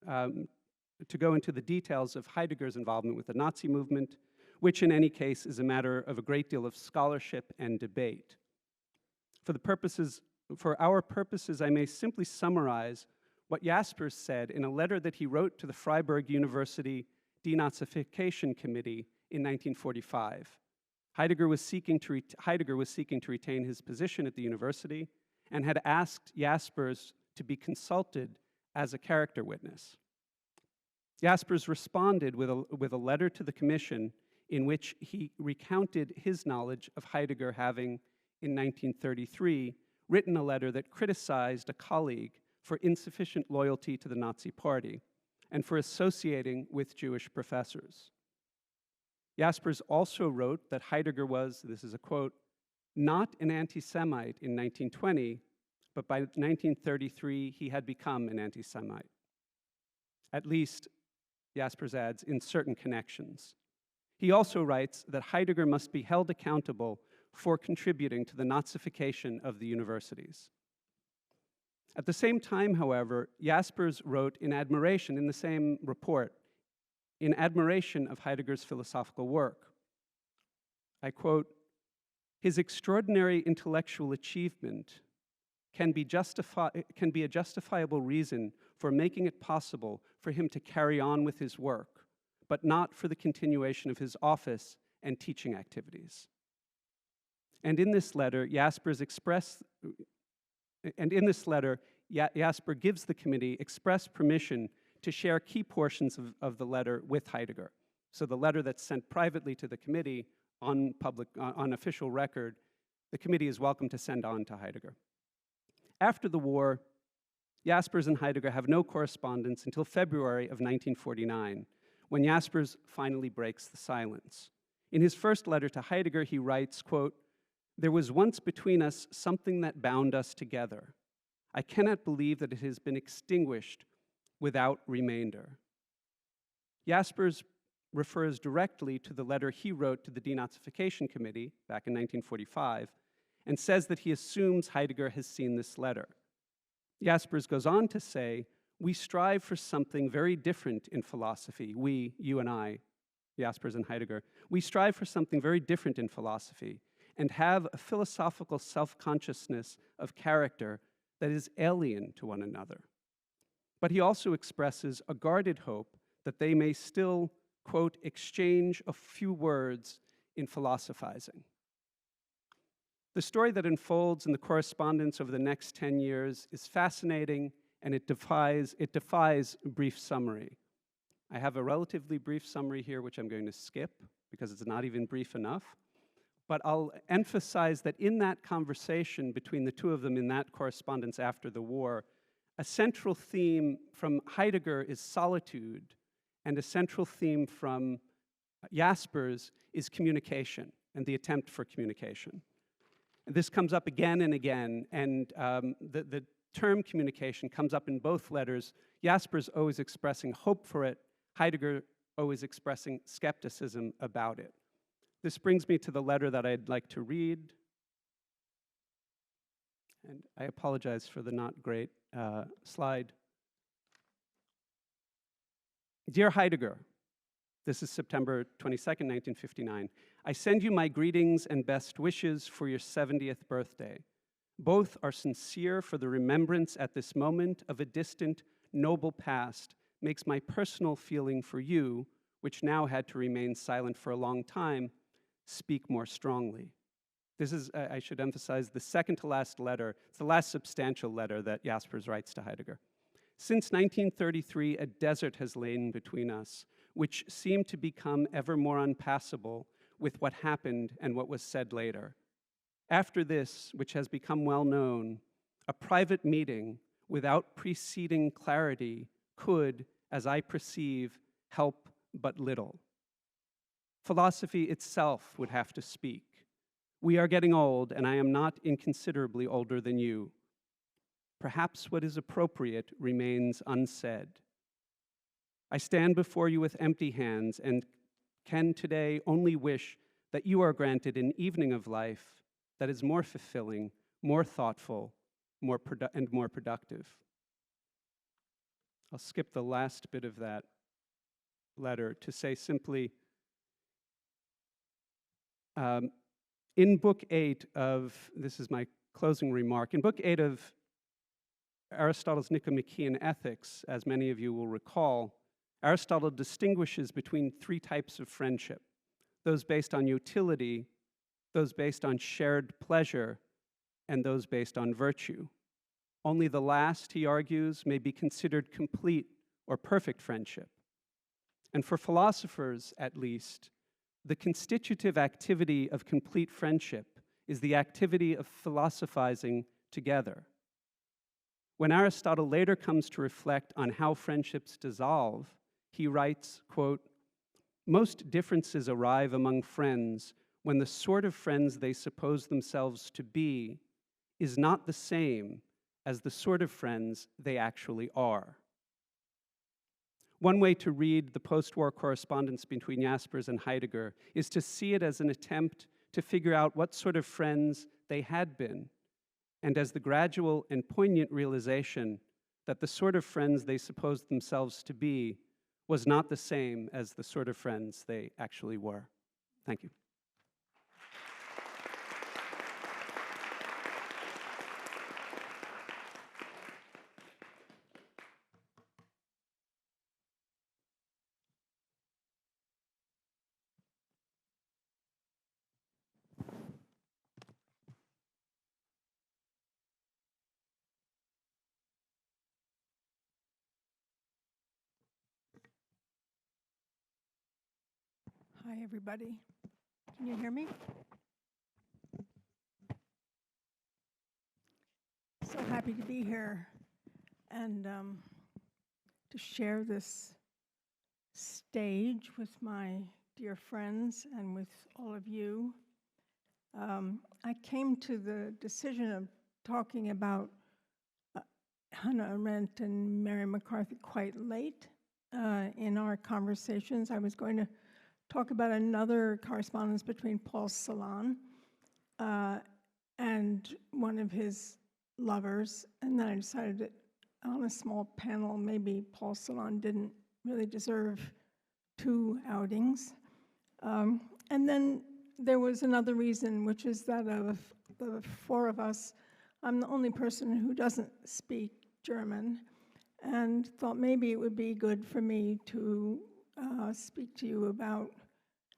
the details of Heidegger's involvement with the Nazi movement, which in any case is a matter of a great deal of scholarship and debate. For our purposes, I may simply summarize what Jaspers said in a letter that he wrote to the Freiburg University Denazification Committee in 1945. Heidegger was seeking to retain his position at the university and had asked Jaspers to be consulted as a character witness. Jaspers responded with a letter to the commission in which he recounted his knowledge of Heidegger having, in 1933, written a letter that criticized a colleague for insufficient loyalty to the Nazi Party and for associating with Jewish professors. Jaspers also wrote that Heidegger was, this is a quote, not an anti-Semite in 1920, but by 1933 he had become an anti-Semite. At least, Jaspers adds, in certain connections. He also writes that Heidegger must be held accountable for contributing to the Nazification of the universities. At the same time, however, Jaspers wrote in admiration, in the same report, in admiration of Heidegger's philosophical work. I quote, "His extraordinary intellectual achievement can be a justifiable reason for making it possible for him to carry on with his work, but not for the continuation of his office and teaching activities." And in this letter, Jasper gives the committee express permission to share key portions of the letter with Heidegger. So the letter that's sent privately to the committee on official record, the committee is welcome to send on to Heidegger. After the war, Jaspers and Heidegger have no correspondence until February of 1949, when Jaspers finally breaks the silence. In his first letter to Heidegger, he writes, quote, "There was once between us something that bound us together. I cannot believe that it has been extinguished without remainder." Jaspers refers directly to the letter he wrote to the Denazification Committee back in 1945 and says that he assumes Heidegger has seen this letter. Jaspers goes on to say, "We strive for something very different in philosophy, we, you and I, Jaspers and Heidegger, we strive for something very different in philosophy and have a philosophical self-consciousness of character that is alien to one another." But he also expresses a guarded hope that they may still, quote, "exchange a few words in philosophizing." The story that unfolds in the correspondence over the next 10 years is fascinating, and it defies brief summary. I have a relatively brief summary here, which I'm going to skip because it's not even brief enough. But I'll emphasize that in that conversation between the two of them in that correspondence after the war, a central theme from Heidegger is solitude, and a central theme from Jaspers is communication and the attempt for communication. This comes up again and again, and the term communication comes up in both letters. Jaspers always expressing hope for it, Heidegger always expressing skepticism about it. This brings me to the letter that I'd like to read. And I apologize for the not great slide. Dear Heidegger, this is September 22nd, 1959. I send you my greetings and best wishes for your 70th birthday. Both are sincere, for the remembrance at this moment of a distant, noble past makes my personal feeling for you, which now had to remain silent for a long time, speak more strongly. This is, I should emphasize, the second to last letter. It's the last substantial letter that Jaspers writes to Heidegger. Since 1933, a desert has lain between us, which seemed to become ever more unpassable with what happened and what was said later. After this, which has become well known, a private meeting without preceding clarity could, as I perceive, help but little. Philosophy itself would have to speak. We are getting old, and I am not inconsiderably older than you. Perhaps what is appropriate remains unsaid. I stand before you with empty hands and can today only wish that you are granted an evening of life that is more fulfilling, more thoughtful, more productive. I'll skip the last bit of that letter to say simply, in Book 8 of, this is my closing remark, in Book 8 of Aristotle's Nicomachean Ethics, as many of you will recall, Aristotle distinguishes between three types of friendship: those based on utility, those based on shared pleasure, and those based on virtue. Only the last, he argues, may be considered complete or perfect friendship. And for philosophers, at least, the constitutive activity of complete friendship is the activity of philosophizing together. When Aristotle later comes to reflect on how friendships dissolve, he writes, quote, "Most differences arrive among friends when the sort of friends they suppose themselves to be is not the same as the sort of friends they actually are." One way to read the post-war correspondence between Jaspers and Heidegger is to see it as an attempt to figure out what sort of friends they had been, and as the gradual and poignant realization that the sort of friends they supposed themselves to be was not the same as the sort of friends they actually were. Thank you. Hi, everybody. Can you hear me? So happy to be here and to share this stage with my dear friends and with all of you. I came to the decision of talking about Hannah Arendt and Mary McCarthy quite late in our conversations. I was going to talk about another correspondence between Paul Celan and one of his lovers, and then I decided that on a small panel, maybe Paul Celan didn't really deserve two outings. And then there was another reason, which is that of the four of us, I'm the only person who doesn't speak German, and thought maybe it would be good for me to speak to you about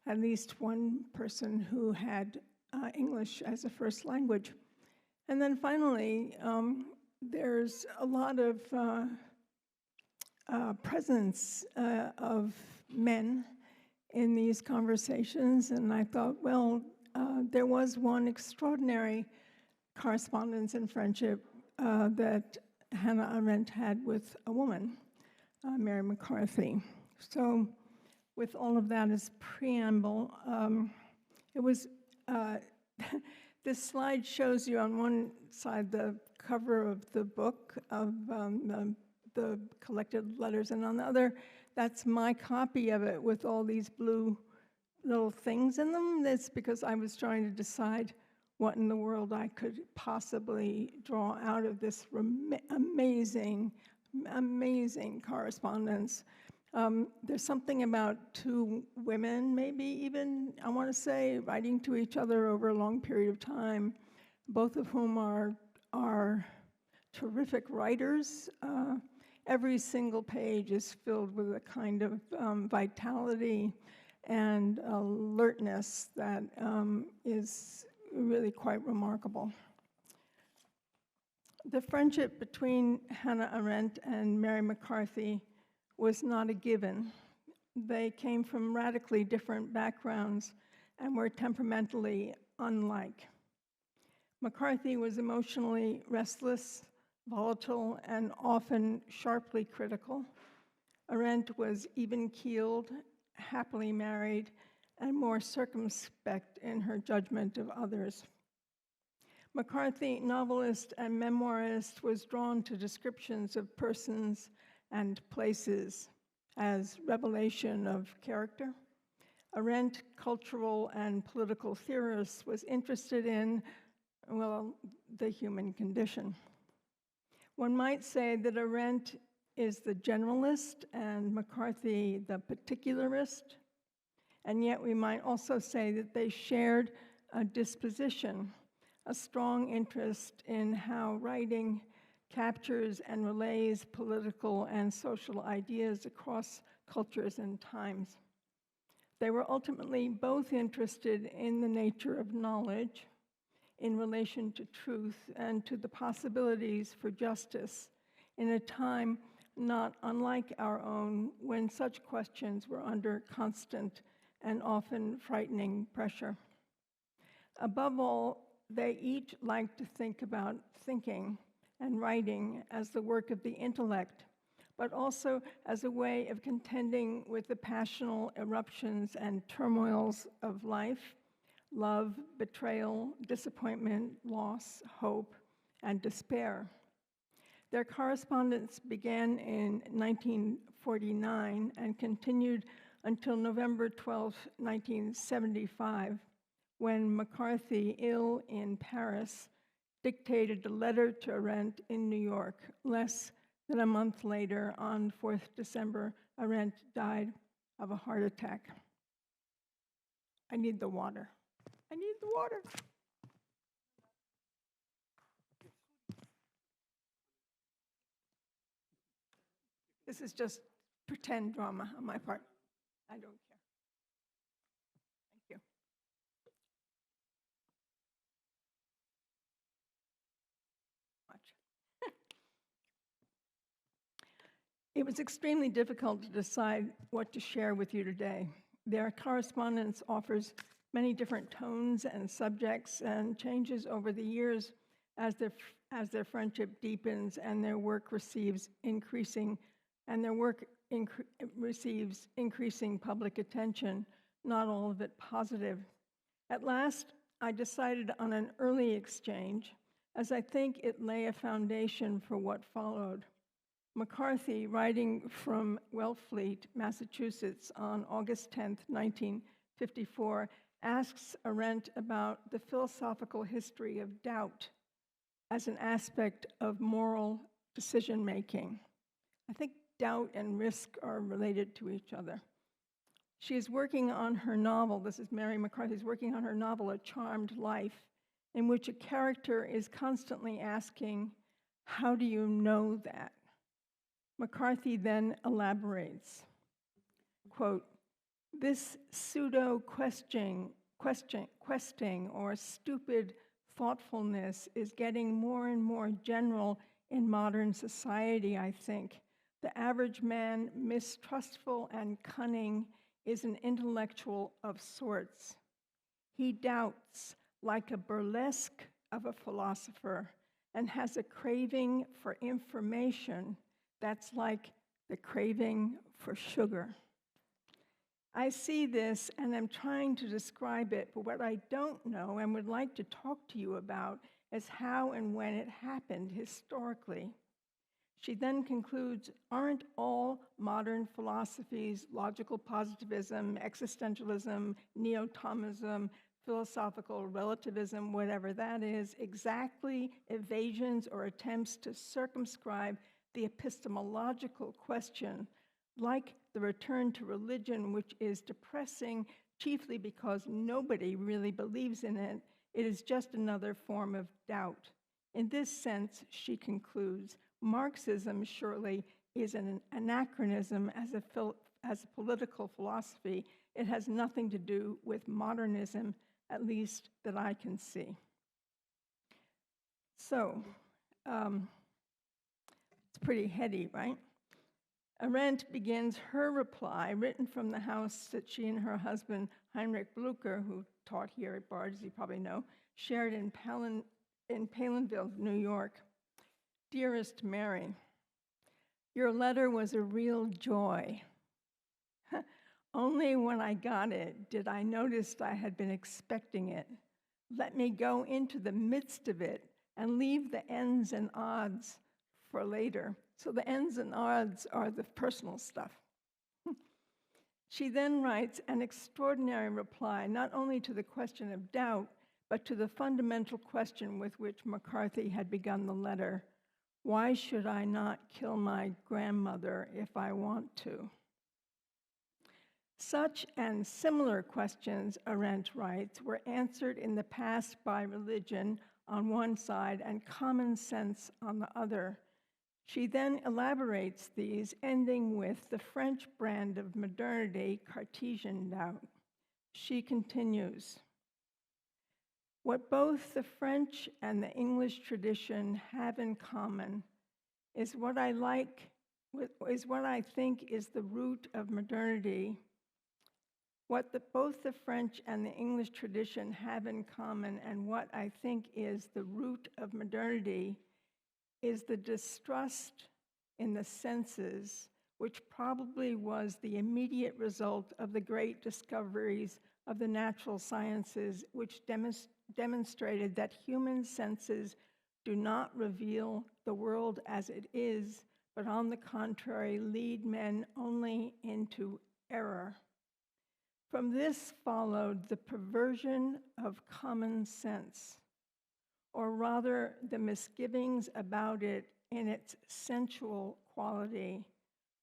at least one person who had English as a first language. And then finally, there's a lot of presence of men in these conversations, and I thought, well, there was one extraordinary correspondence and friendship that Hannah Arendt had with a woman, Mary McCarthy. So with all of that as preamble, it was, this slide shows you on one side the cover of the book of the collected letters, and on the other, that's my copy of it with all these blue little things in them. That's because I was trying to decide what in the world I could possibly draw out of this amazing, amazing correspondence. There's something about two women, maybe even, I want to say, writing to each other over a long period of time, both of whom are terrific writers. Every single page is filled with a kind of vitality and alertness that is really quite remarkable. The friendship between Hannah Arendt and Mary McCarthy was not a given. They came from radically different backgrounds and were temperamentally unlike. McCarthy was emotionally restless, volatile, and often sharply critical. Arendt was even-keeled, happily married, and more circumspect in her judgment of others. McCarthy, novelist and memoirist, was drawn to descriptions of persons and places, as revelation of character. Arendt, cultural and political theorist, was interested in, well, the human condition. One might say that Arendt is the generalist and McCarthy the particularist, and yet we might also say that they shared a disposition, a strong interest in how writing captures and relays political and social ideas across cultures and times. They were ultimately both interested in the nature of knowledge in relation to truth and to the possibilities for justice in a time not unlike our own, when such questions were under constant and often frightening pressure. Above all, they each liked to think about thinking and writing as the work of the intellect, but also as a way of contending with the passional eruptions and turmoils of life, love, betrayal, disappointment, loss, hope, and despair. Their correspondence began in 1949 and continued until November 12, 1975, when McCarthy, ill in Paris, dictated a letter to Arendt in New York. Less than a month later, on 4th December, Arendt died of a heart attack. I need the water. I need the water. This is just pretend drama on my part. I don't care. Thank you. Much. It was extremely difficult to decide what to share with you today. Their correspondence offers many different tones and subjects and changes over the years as their friendship deepens and their work receives increasing public attention, not all of it positive. At last, I decided on an early exchange, as I think it lay a foundation for what followed. McCarthy, writing from Wellfleet, Massachusetts, on August 10, 1954, asks Arendt about the philosophical history of doubt as an aspect of moral decision-making. I think doubt and risk are related to each other. She is working on her novel, this is Mary McCarthy's working on her novel, A Charmed Life, in which a character is constantly asking, how do you know that? McCarthy then elaborates, quote, this pseudo-questing or stupid thoughtfulness is getting more and more general in modern society, I think. The average man, mistrustful and cunning, is an intellectual of sorts. He doubts like a burlesque of a philosopher and has a craving for information that's like the craving for sugar. I see this and I'm trying to describe it, but what I don't know and would like to talk to you about is how and when it happened historically. She then concludes, aren't all modern philosophies, logical positivism, existentialism, neo-Thomism, philosophical relativism, whatever that is, exactly evasions or attempts to circumscribe the epistemological question, like the return to religion, which is depressing chiefly because nobody really believes in it. It is just another form of doubt. In this sense, she concludes, Marxism surely is an anachronism as a political philosophy. It has nothing to do with modernism, at least that I can see. So, it's pretty heady, right? Arendt begins her reply, written from the house that she and her husband, Heinrich Blücher, who taught here at Bard, as you probably know, shared in Palinville, New York. Dearest Mary, your letter was a real joy. Only when I got it did I notice I had been expecting it. Let me go into the midst of it and leave the ends and odds for later. So the ends and odds are the personal stuff. She then writes an extraordinary reply, not only to the question of doubt, but to the fundamental question with which McCarthy had begun the letter: why should I not kill my grandmother if I want to? Such and similar questions, Arendt writes, were answered in the past by religion on one side and common sense on the other. She then elaborates these, ending with the French brand of modernity, Cartesian doubt. She continues, what both the French and the English tradition have in common is what I think is the root of modernity. What both the French and the English tradition have in common, and what I think is the root of modernity, is the distrust in the senses, which probably was the immediate result of the great discoveries of the natural sciences, which demonstrated that human senses do not reveal the world as it is, but on the contrary, lead men only into error. From this followed the perversion of common sense, or rather the misgivings about it in its sensual quality,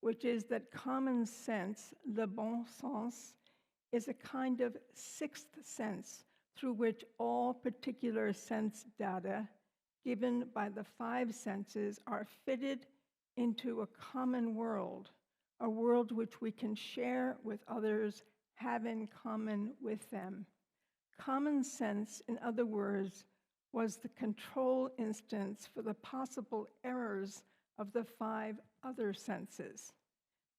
which is that common sense, le bon sens, is a kind of sixth sense through which all particular sense data given by the five senses are fitted into a common world, a world which we can share with others, have in common with them. Common sense, in other words, was the control instance for the possible errors of the five other senses.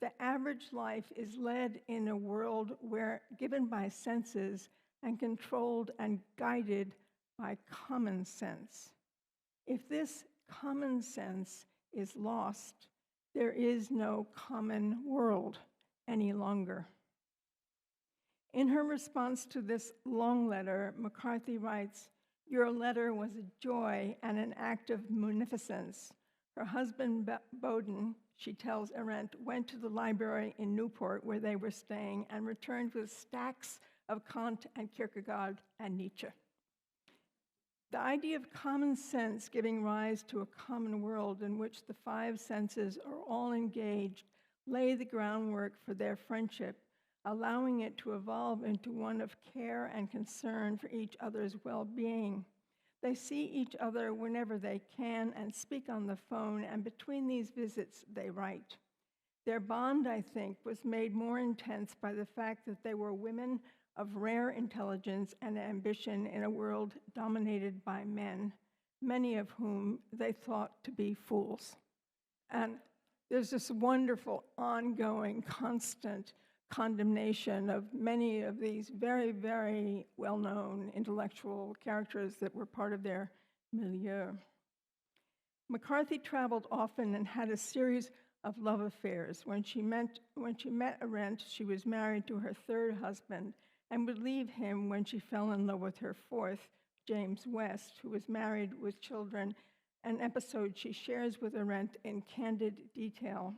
The average life is led in a world where, given by senses and controlled and guided by common sense. If this common sense is lost, there is no common world any longer. In her response to this long letter, McCarthy writes, your letter was a joy and an act of munificence. Her husband, Bowden, she tells Arendt, went to the library in Newport where they were staying and returned with stacks of Kant and Kierkegaard and Nietzsche. The idea of common sense giving rise to a common world in which the five senses are all engaged lay the groundwork for their friendship, allowing it to evolve into one of care and concern for each other's well-being. They see each other whenever they can and speak on the phone, and between these visits, they write. Their bond, I think, was made more intense by the fact that they were women of rare intelligence and ambition in a world dominated by men, many of whom they thought to be fools. And there's this wonderful, ongoing, constant condemnation of many of these very, very well-known intellectual characters that were part of their milieu. McCarthy traveled often and had a series of love affairs. When she met Arendt, she was married to her third husband and would leave him when she fell in love with her fourth, James West, who was married with children, an episode she shares with Arendt in candid detail.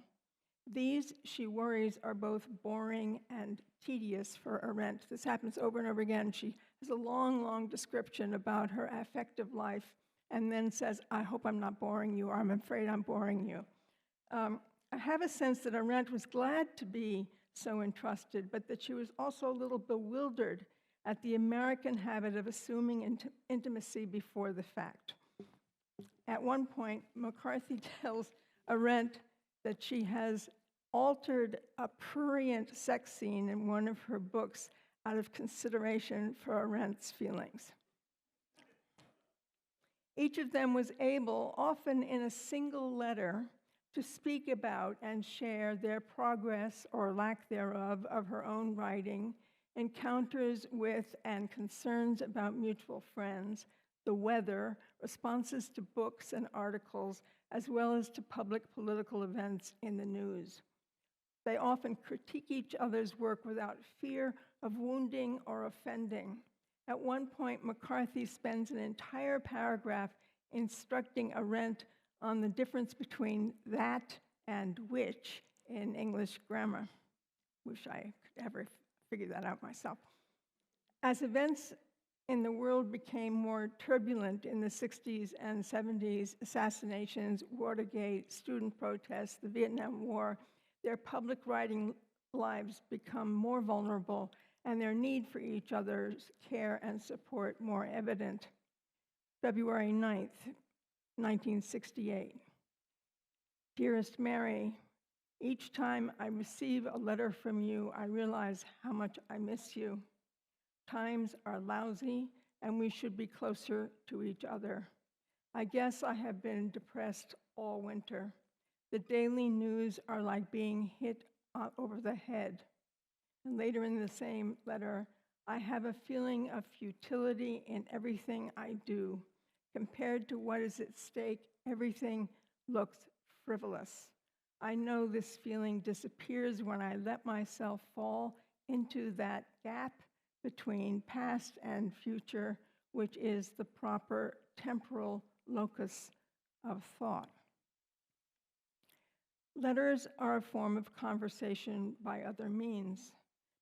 These, she worries, are both boring and tedious for Arendt. This happens over and over again. She has a long, long description about her affective life and then says, I hope I'm not boring you, or I'm afraid I'm boring you. I have a sense that Arendt was glad to be so entrusted, but that she was also a little bewildered at the American habit of assuming intimacy before the fact. At one point, McCarthy tells Arendt that she has altered a prurient sex scene in one of her books out of consideration for Arendt's feelings. Each of them was able, often in a single letter, to speak about and share their progress or lack thereof of her own writing, encounters with and concerns about mutual friends, the weather, responses to books and articles, as well as to public political events in the news. They often critique each other's work without fear of wounding or offending. At one point, McCarthy spends an entire paragraph instructing Arendt on the difference between that and which in English grammar. Wish I could ever figure that out myself. As events in the world became more turbulent in the 60s and 70s, assassinations, Watergate, student protests, the Vietnam War, their public writing lives become more vulnerable and their need for each other's care and support more evident. February 9th, 1968. Dearest Mary, each time I receive a letter from you, I realize how much I miss you. Times are lousy, and we should be closer to each other. I guess I have been depressed all winter. The daily news are like being hit over the head. And later in the same letter, I have a feeling of futility in everything I do. Compared to what is at stake, everything looks frivolous. I know this feeling disappears when I let myself fall into that gap between past and future, which is the proper temporal locus of thought. Letters are a form of conversation by other means.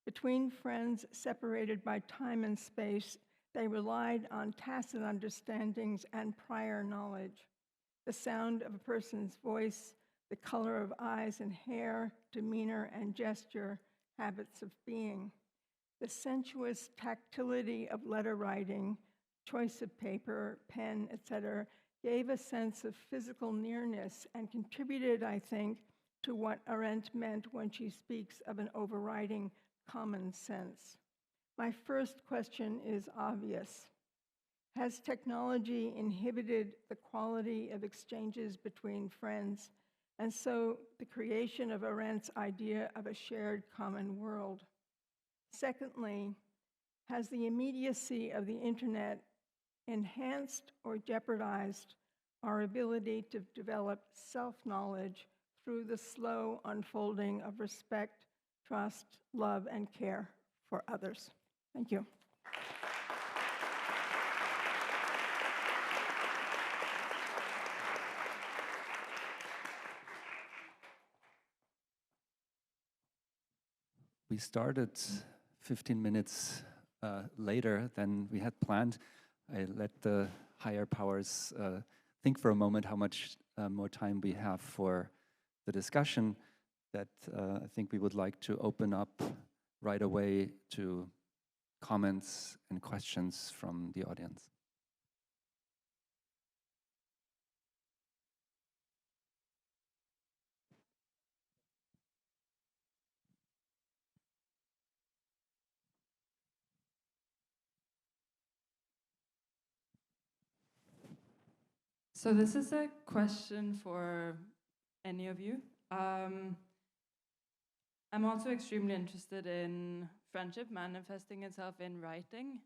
Between friends separated by time and space, they relied on tacit understandings and prior knowledge. The sound of a person's voice, the color of eyes and hair, demeanor and gesture, habits of being. The sensuous tactility of letter writing, choice of paper, pen, etc., gave a sense of physical nearness and contributed, I think, to what Arendt meant when she speaks of an overriding common sense. My first question is obvious. Has technology inhibited the quality of exchanges between friends, and so the creation of Arendt's idea of a shared common world? Secondly, has the immediacy of the internet enhanced or jeopardized our ability to develop self-knowledge through the slow unfolding of respect, trust, love, and care for others? Thank you. We started 15 minutes later than we had planned. I let the higher powers think for a moment how much more time we have for the discussion that I think we would like to open up right away to comments and questions from the audience. So this is a question for any of you. I'm also extremely interested in friendship manifesting itself in writing.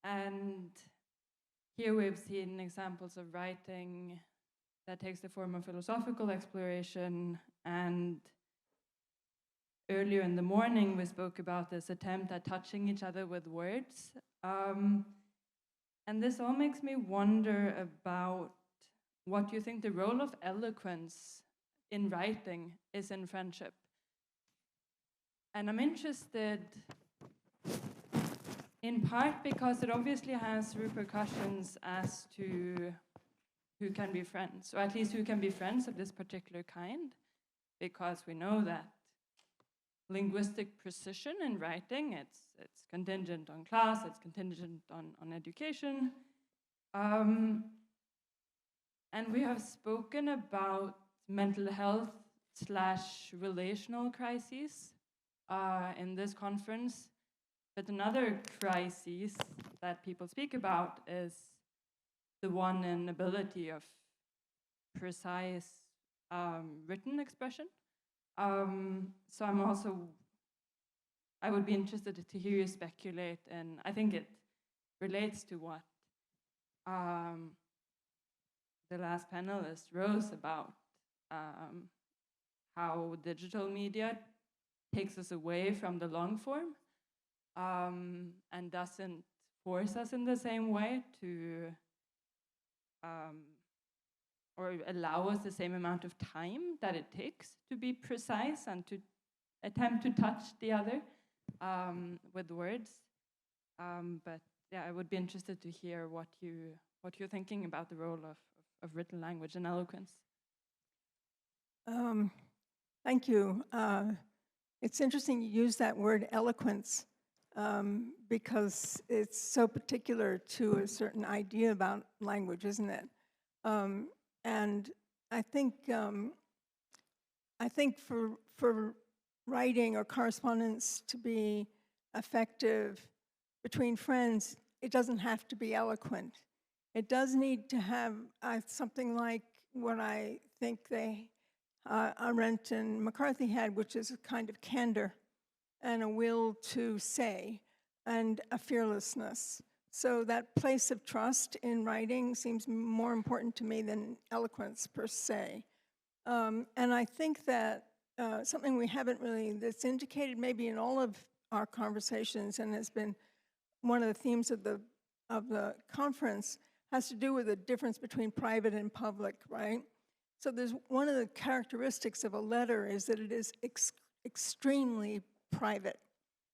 And here we've seen examples of writing that takes the form of philosophical exploration. And earlier in the morning, we spoke about this attempt at touching each other with words. And this all makes me wonder about what you think the role of eloquence in writing is in friendship. And I'm interested in part because it obviously has repercussions as to who can be friends, or at least who can be friends of this particular kind, because we know that linguistic precision in writing, it's contingent on class, it's contingent on education. And we have spoken about mental health / relational crises in this conference. But another crisis that people speak about is the one in ability of precise written expression. So I would be interested to hear you speculate, and I think it relates to what the last panelist rose about, how digital media takes us away from the long form and doesn't force us in the same way to or allow us the same amount of time that it takes to be precise and to attempt to touch the other with words. But yeah, I would be interested to hear what you're thinking about the role of written language and eloquence. Thank you. It's interesting you use that word eloquence because it's so particular to a certain idea about language, isn't it? And I think for writing or correspondence to be effective between friends, it doesn't have to be eloquent. It does need to have something like what I think Arendt and MacArthur had, which is a kind of candor and a will to say and a fearlessness. So that place of trust in writing seems more important to me than eloquence per se. And I think that something we haven't really, that's indicated maybe in all of our conversations and has been one of the themes of the conference, has to do with the difference between private and public, right? So there's one of the characteristics of a letter is that it is extremely private.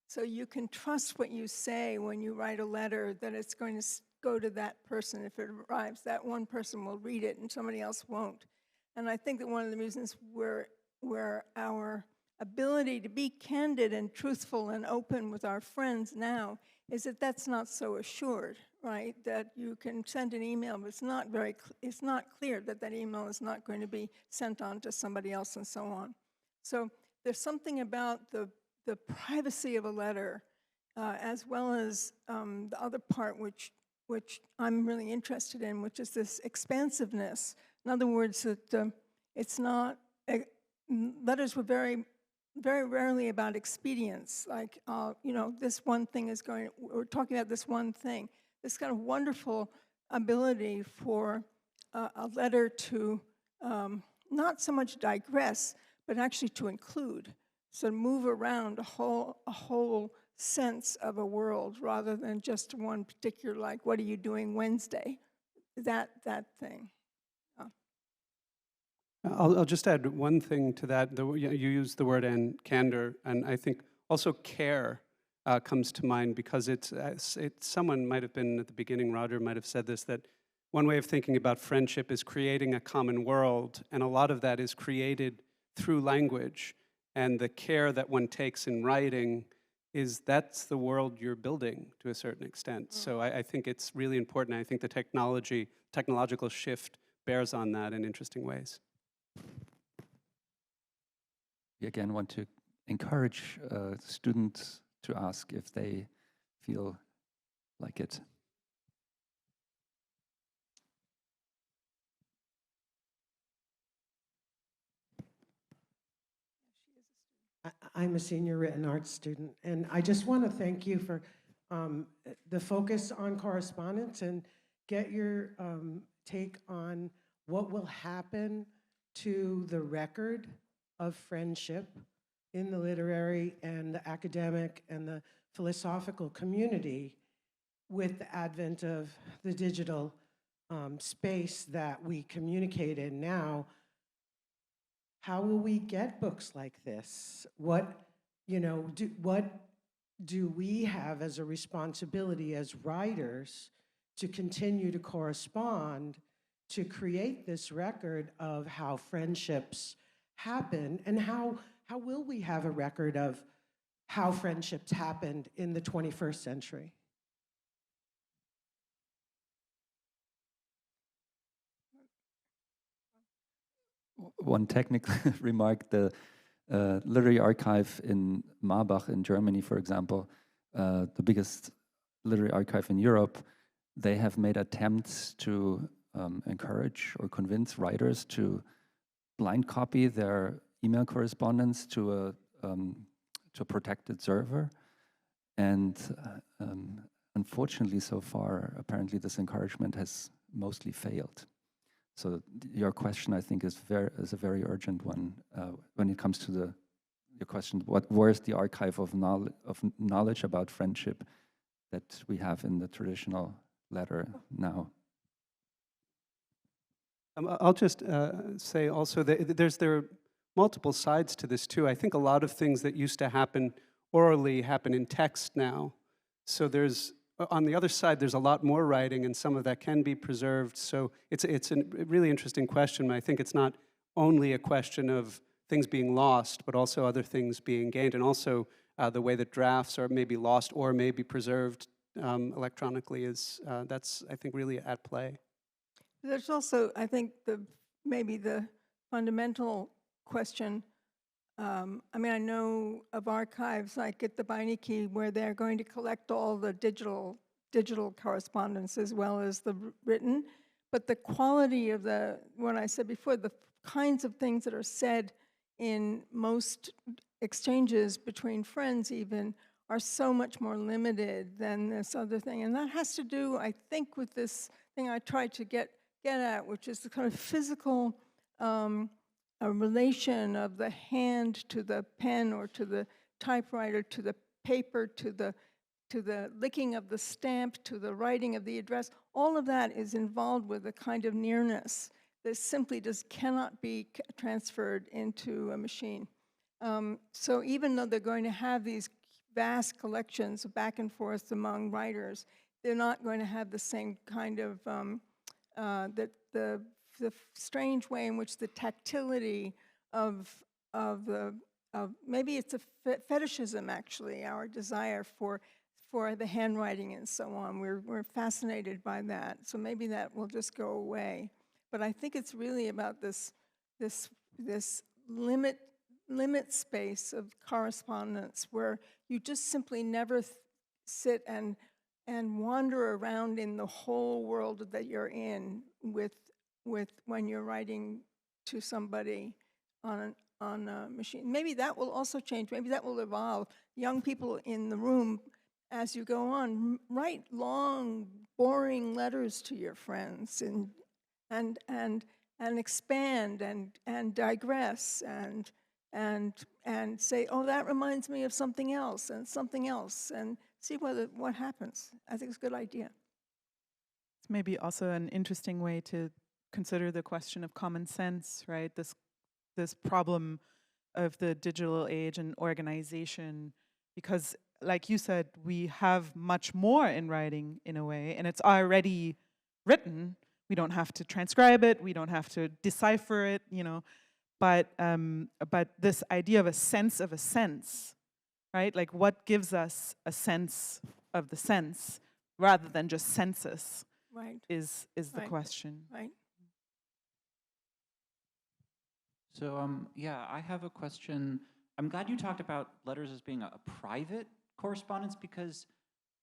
So you can trust what you say when you write a letter, that it's going to go to that person. If it arrives, that one person will read it and somebody else won't. And I think that one of the reasons where our ability to be candid and truthful and open with our friends now is that that's not so assured, right? That you can send an email, but it's not clear that that email is not going to be sent on to somebody else and so on. So there's something about the privacy of a letter, as well as the other part which I'm really interested in, which is this expansiveness. In other words, that it's not, letters were very, very rarely about expedience. Like, this one thing is we're talking about this one thing. This kind of wonderful ability for a letter to not so much digress, but actually to include. So move around a whole sense of a world rather than just one particular, like, what are you doing Wednesday? That thing. I'll just add one thing to that. You used the word candor, and I think also care comes to mind because it's someone might have been at the beginning, Roger might have said this, that one way of thinking about friendship is creating a common world, and a lot of that is created through language. And the care that one takes in writing that's the world you're building to a certain extent. So I think it's really important. I think the technological shift bears on that in interesting ways. We again want to encourage students to ask if they feel like it. I'm a senior written arts student, and I just want to thank you for the focus on correspondence and get your take on what will happen to the record of friendship in the literary and the academic and the philosophical community with the advent of the digital space that we communicate in now. How will we get books like this? What do we have as a responsibility as writers to continue to correspond, to create this record of how friendships happen, and how will we have a record of how friendships happened in the 21st century? One technical remark, the literary archive in Marbach in Germany, for example, the biggest literary archive in Europe, they have made attempts to encourage or convince writers to blind copy their email correspondence to a protected server. And unfortunately, so far, apparently this encouragement has mostly failed. So your question, I think, is a very urgent one when it comes to your question: where's the archive of knowledge about friendship that we have in the traditional letter now? I'll just say also that multiple sides to this too. I think a lot of things that used to happen orally happen in text now. So there's, on the other side, there's a lot more writing, and some of that can be preserved. So it's a really interesting question. I think it's not only a question of things being lost, but also other things being gained, and also the way that drafts are maybe lost or maybe preserved electronically is, that's, I think, really at play. There's also, I think, maybe the fundamental question. I mean, I know of archives like at the Beinecke where they're going to collect all the digital correspondence as well as the written, but the quality of what I said before, the kinds of things that are said in most exchanges between friends even are so much more limited than this other thing. And that has to do, I think, with this thing I tried to get at, which is the kind of physical a relation of the hand to the pen or to the typewriter, to the paper, to the licking of the stamp, to the writing of the address. All of that is involved with a kind of nearness that simply just cannot be transferred into a machine. So even though they're going to have these vast collections back and forth among writers, they're not going to have the same kind of the strange way in which the tactility of maybe it's a fetishism, actually, our desire for the handwriting and so on. We're fascinated by that, so maybe that will just go away. But I think it's really about this limit space of correspondence where you just simply never sit and wander around in the whole world that you're in with when you're writing to somebody on a machine. Maybe that will also change. Maybe that will evolve. Young people in the room, as you go on, write long, boring letters to your friends and expand and digress and say, oh, that reminds me of something else, and see what happens. I think it's a good idea. It's maybe also an interesting way to consider the question of common sense, right? This problem of the digital age and organization, because like you said, we have much more in writing in a way, and it's already written. We don't have to transcribe it, we don't have to decipher it, but this idea of a sense, right? Like what gives us a sense of the sense rather than just census, right? Is the question. Right. So, yeah, I have a question. I'm glad you talked about letters as being a private correspondence, because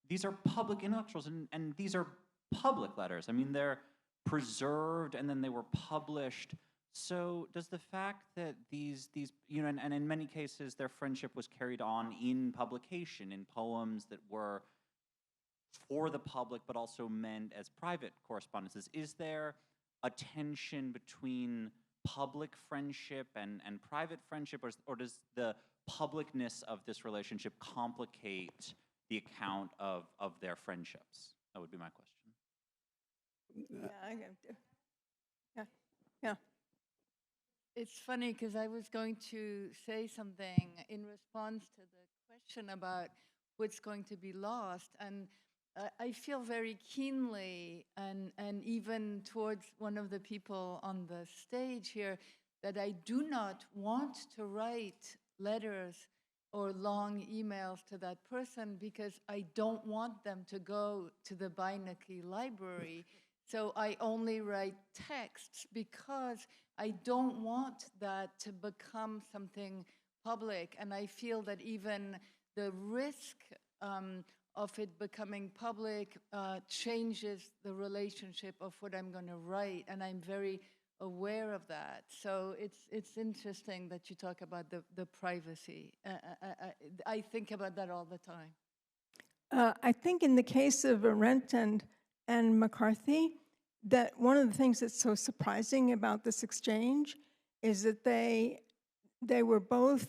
these are public intellectuals, and these are public letters. I mean, they're preserved and then they were published. So does the fact that these and in many cases their friendship was carried on in publication, in poems that were for the public but also meant as private correspondences, is there a tension between public friendship and private friendship, or does the publicness of this relationship complicate the account of their friendships? That would be my question. Yeah. It's funny because I was going to say something in response to the question about what's going to be lost, and I feel very keenly, and even towards one of the people on the stage here, that I do not want to write letters or long emails to that person because I don't want them to go to the Beinecke library. So I only write texts because I don't want that to become something public. And I feel that even the risk of it becoming public changes the relationship of what I'm going to write. And I'm very aware of that. So it's interesting that you talk about the privacy. I think about that all the time. I think in the case of Arendt and McCarthy, that one of the things that's so surprising about this exchange is that they were both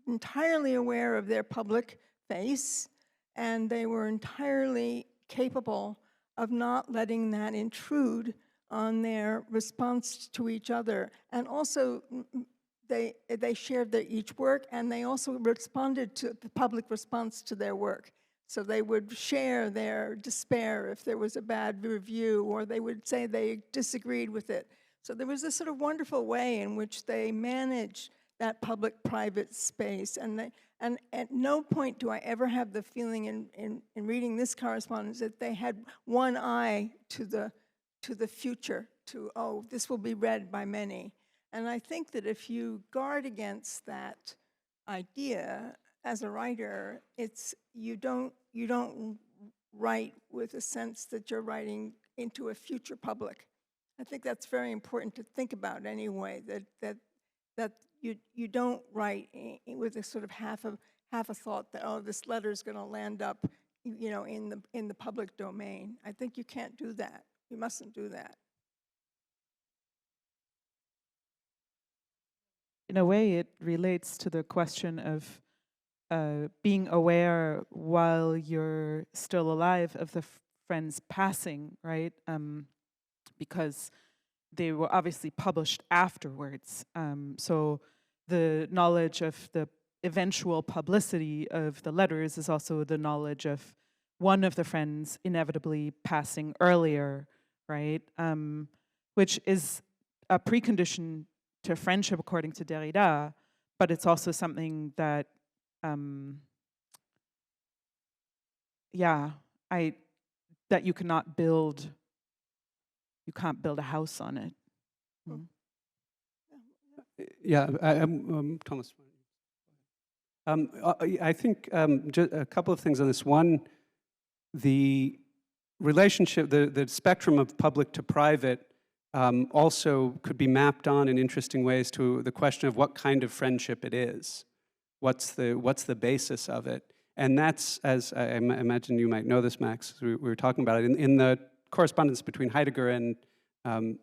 entirely aware of their public face, and they were entirely capable of not letting that intrude on their response to each other. And also, they shared their each work, and they also responded to the public response to their work. So they would share their despair if there was a bad review, or they would say they disagreed with it. So there was this sort of wonderful way in which they managed that public-private space. And at no point do I ever have the feeling in reading this correspondence that they had one eye to the future, to, oh, this will be read by many. And I think that if you guard against that idea as a writer, you don't write with a sense that you're writing into a future public. I think that's very important to think about anyway, that you don't write with a sort of half a thought that, oh, this letter is going to land up, in the public domain. I think you can't do that. You mustn't do that. In a way, it relates to the question of being aware while you're still alive of the friend's passing, right? Because they were obviously published afterwards. So the knowledge of the eventual publicity of the letters is also the knowledge of one of the friends inevitably passing earlier, right? Which is a precondition to friendship according to Derrida, but it's also something that, that you cannot build. You can't build a house on it. Mm. Yeah, I'm Thomas. I think just a couple of things on this. One, the relationship, the spectrum of public to private also could be mapped on in interesting ways to the question of what kind of friendship it is. What's the basis of it? And that's, as I imagine you might know this, Max, we were talking about it, in the correspondence between Heidegger and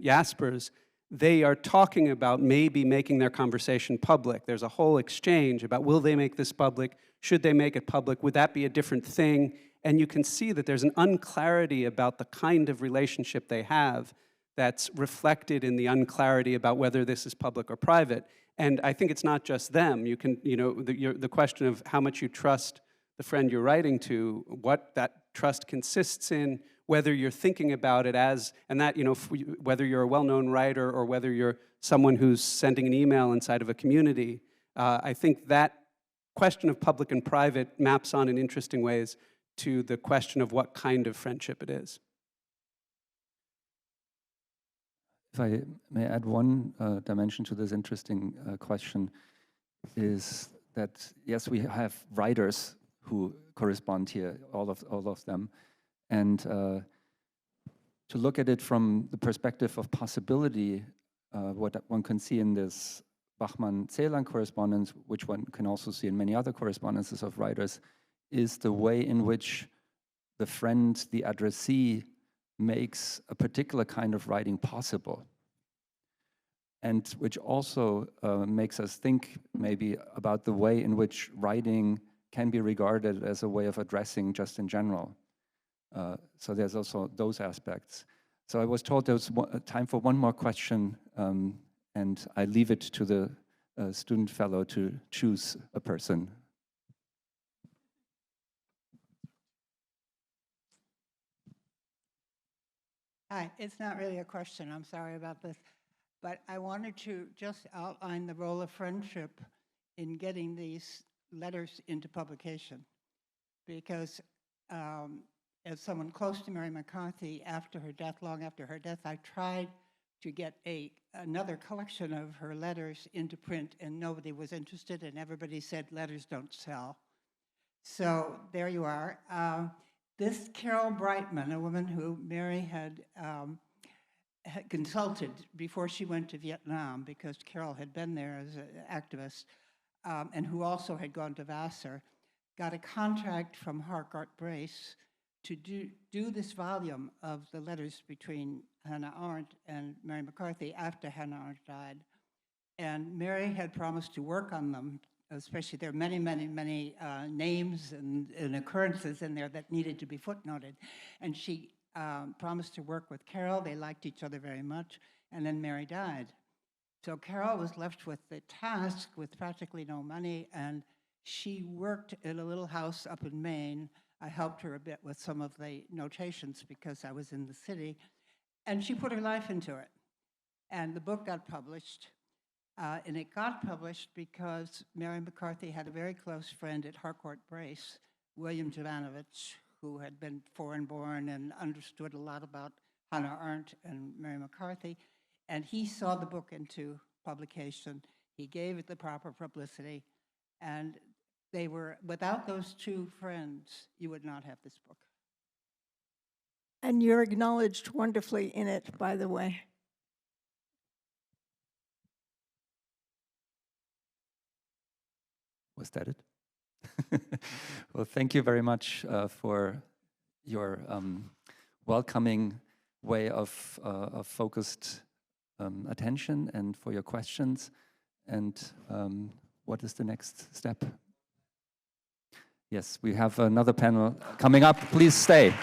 Jaspers, they are talking about maybe making their conversation public. There's a whole exchange about, will they make this public? Should they make it public? Would that be a different thing? And you can see that there's an unclarity about the kind of relationship they have that's reflected in the unclarity about whether this is public or private. And I think it's not just them. You can, the question of how much you trust the friend you're writing to, what that trust consists in, whether you're thinking about it as, and that, whether you're a well-known writer or whether you're someone who's sending an email inside of a community, I think that question of public and private maps on in interesting ways to the question of what kind of friendship it is. If I may add one dimension to this interesting question, is that, yes, we have writers who correspond here, all of them. And to look at it from the perspective of possibility, what one can see in this Bachmann-Celan correspondence, which one can also see in many other correspondences of writers, is the way in which the friend, the addressee, makes a particular kind of writing possible. And which also makes us think maybe about the way in which writing can be regarded as a way of addressing just in general. So there's also those aspects. So I was told there was time for one more question, and I leave it to the student fellow to choose a person. Hi, it's not really a question, I'm sorry about this, but I wanted to just outline the role of friendship in getting these letters into publication. Because as someone close to Mary McCarthy, after her death, long after her death, I tried to get another collection of her letters into print, and nobody was interested, and everybody said letters don't sell. So there you are. This Carol Brightman, a woman who Mary had consulted before she went to Vietnam, because Carol had been there as an activist, and who also had gone to Vassar, got a contract from Harcourt Brace to do this volume of the letters between Hannah Arendt and Mary McCarthy after Hannah Arendt died. And Mary had promised to work on them, especially there are many, many, many names and occurrences in there that needed to be footnoted. And she promised to work with Carol. They liked each other very much. And then Mary died. So Carol was left with the task with practically no money, and she worked in a little house up in Maine. I helped her a bit with some of the notations because I was in the city, and she put her life into it. And the book got published, and it got published because Mary McCarthy had a very close friend at Harcourt Brace, William Jovanovich, who had been foreign-born and understood a lot about Hannah Arendt and Mary McCarthy. And he saw the book into publication. He gave it the proper publicity. And they were, without those two friends, you would not have this book. And you're acknowledged wonderfully in it, by the way. Was that it? Well, thank you very much for your welcoming way of focused attention and for your questions. And what is the next step? Yes, we have another panel coming up. Please stay.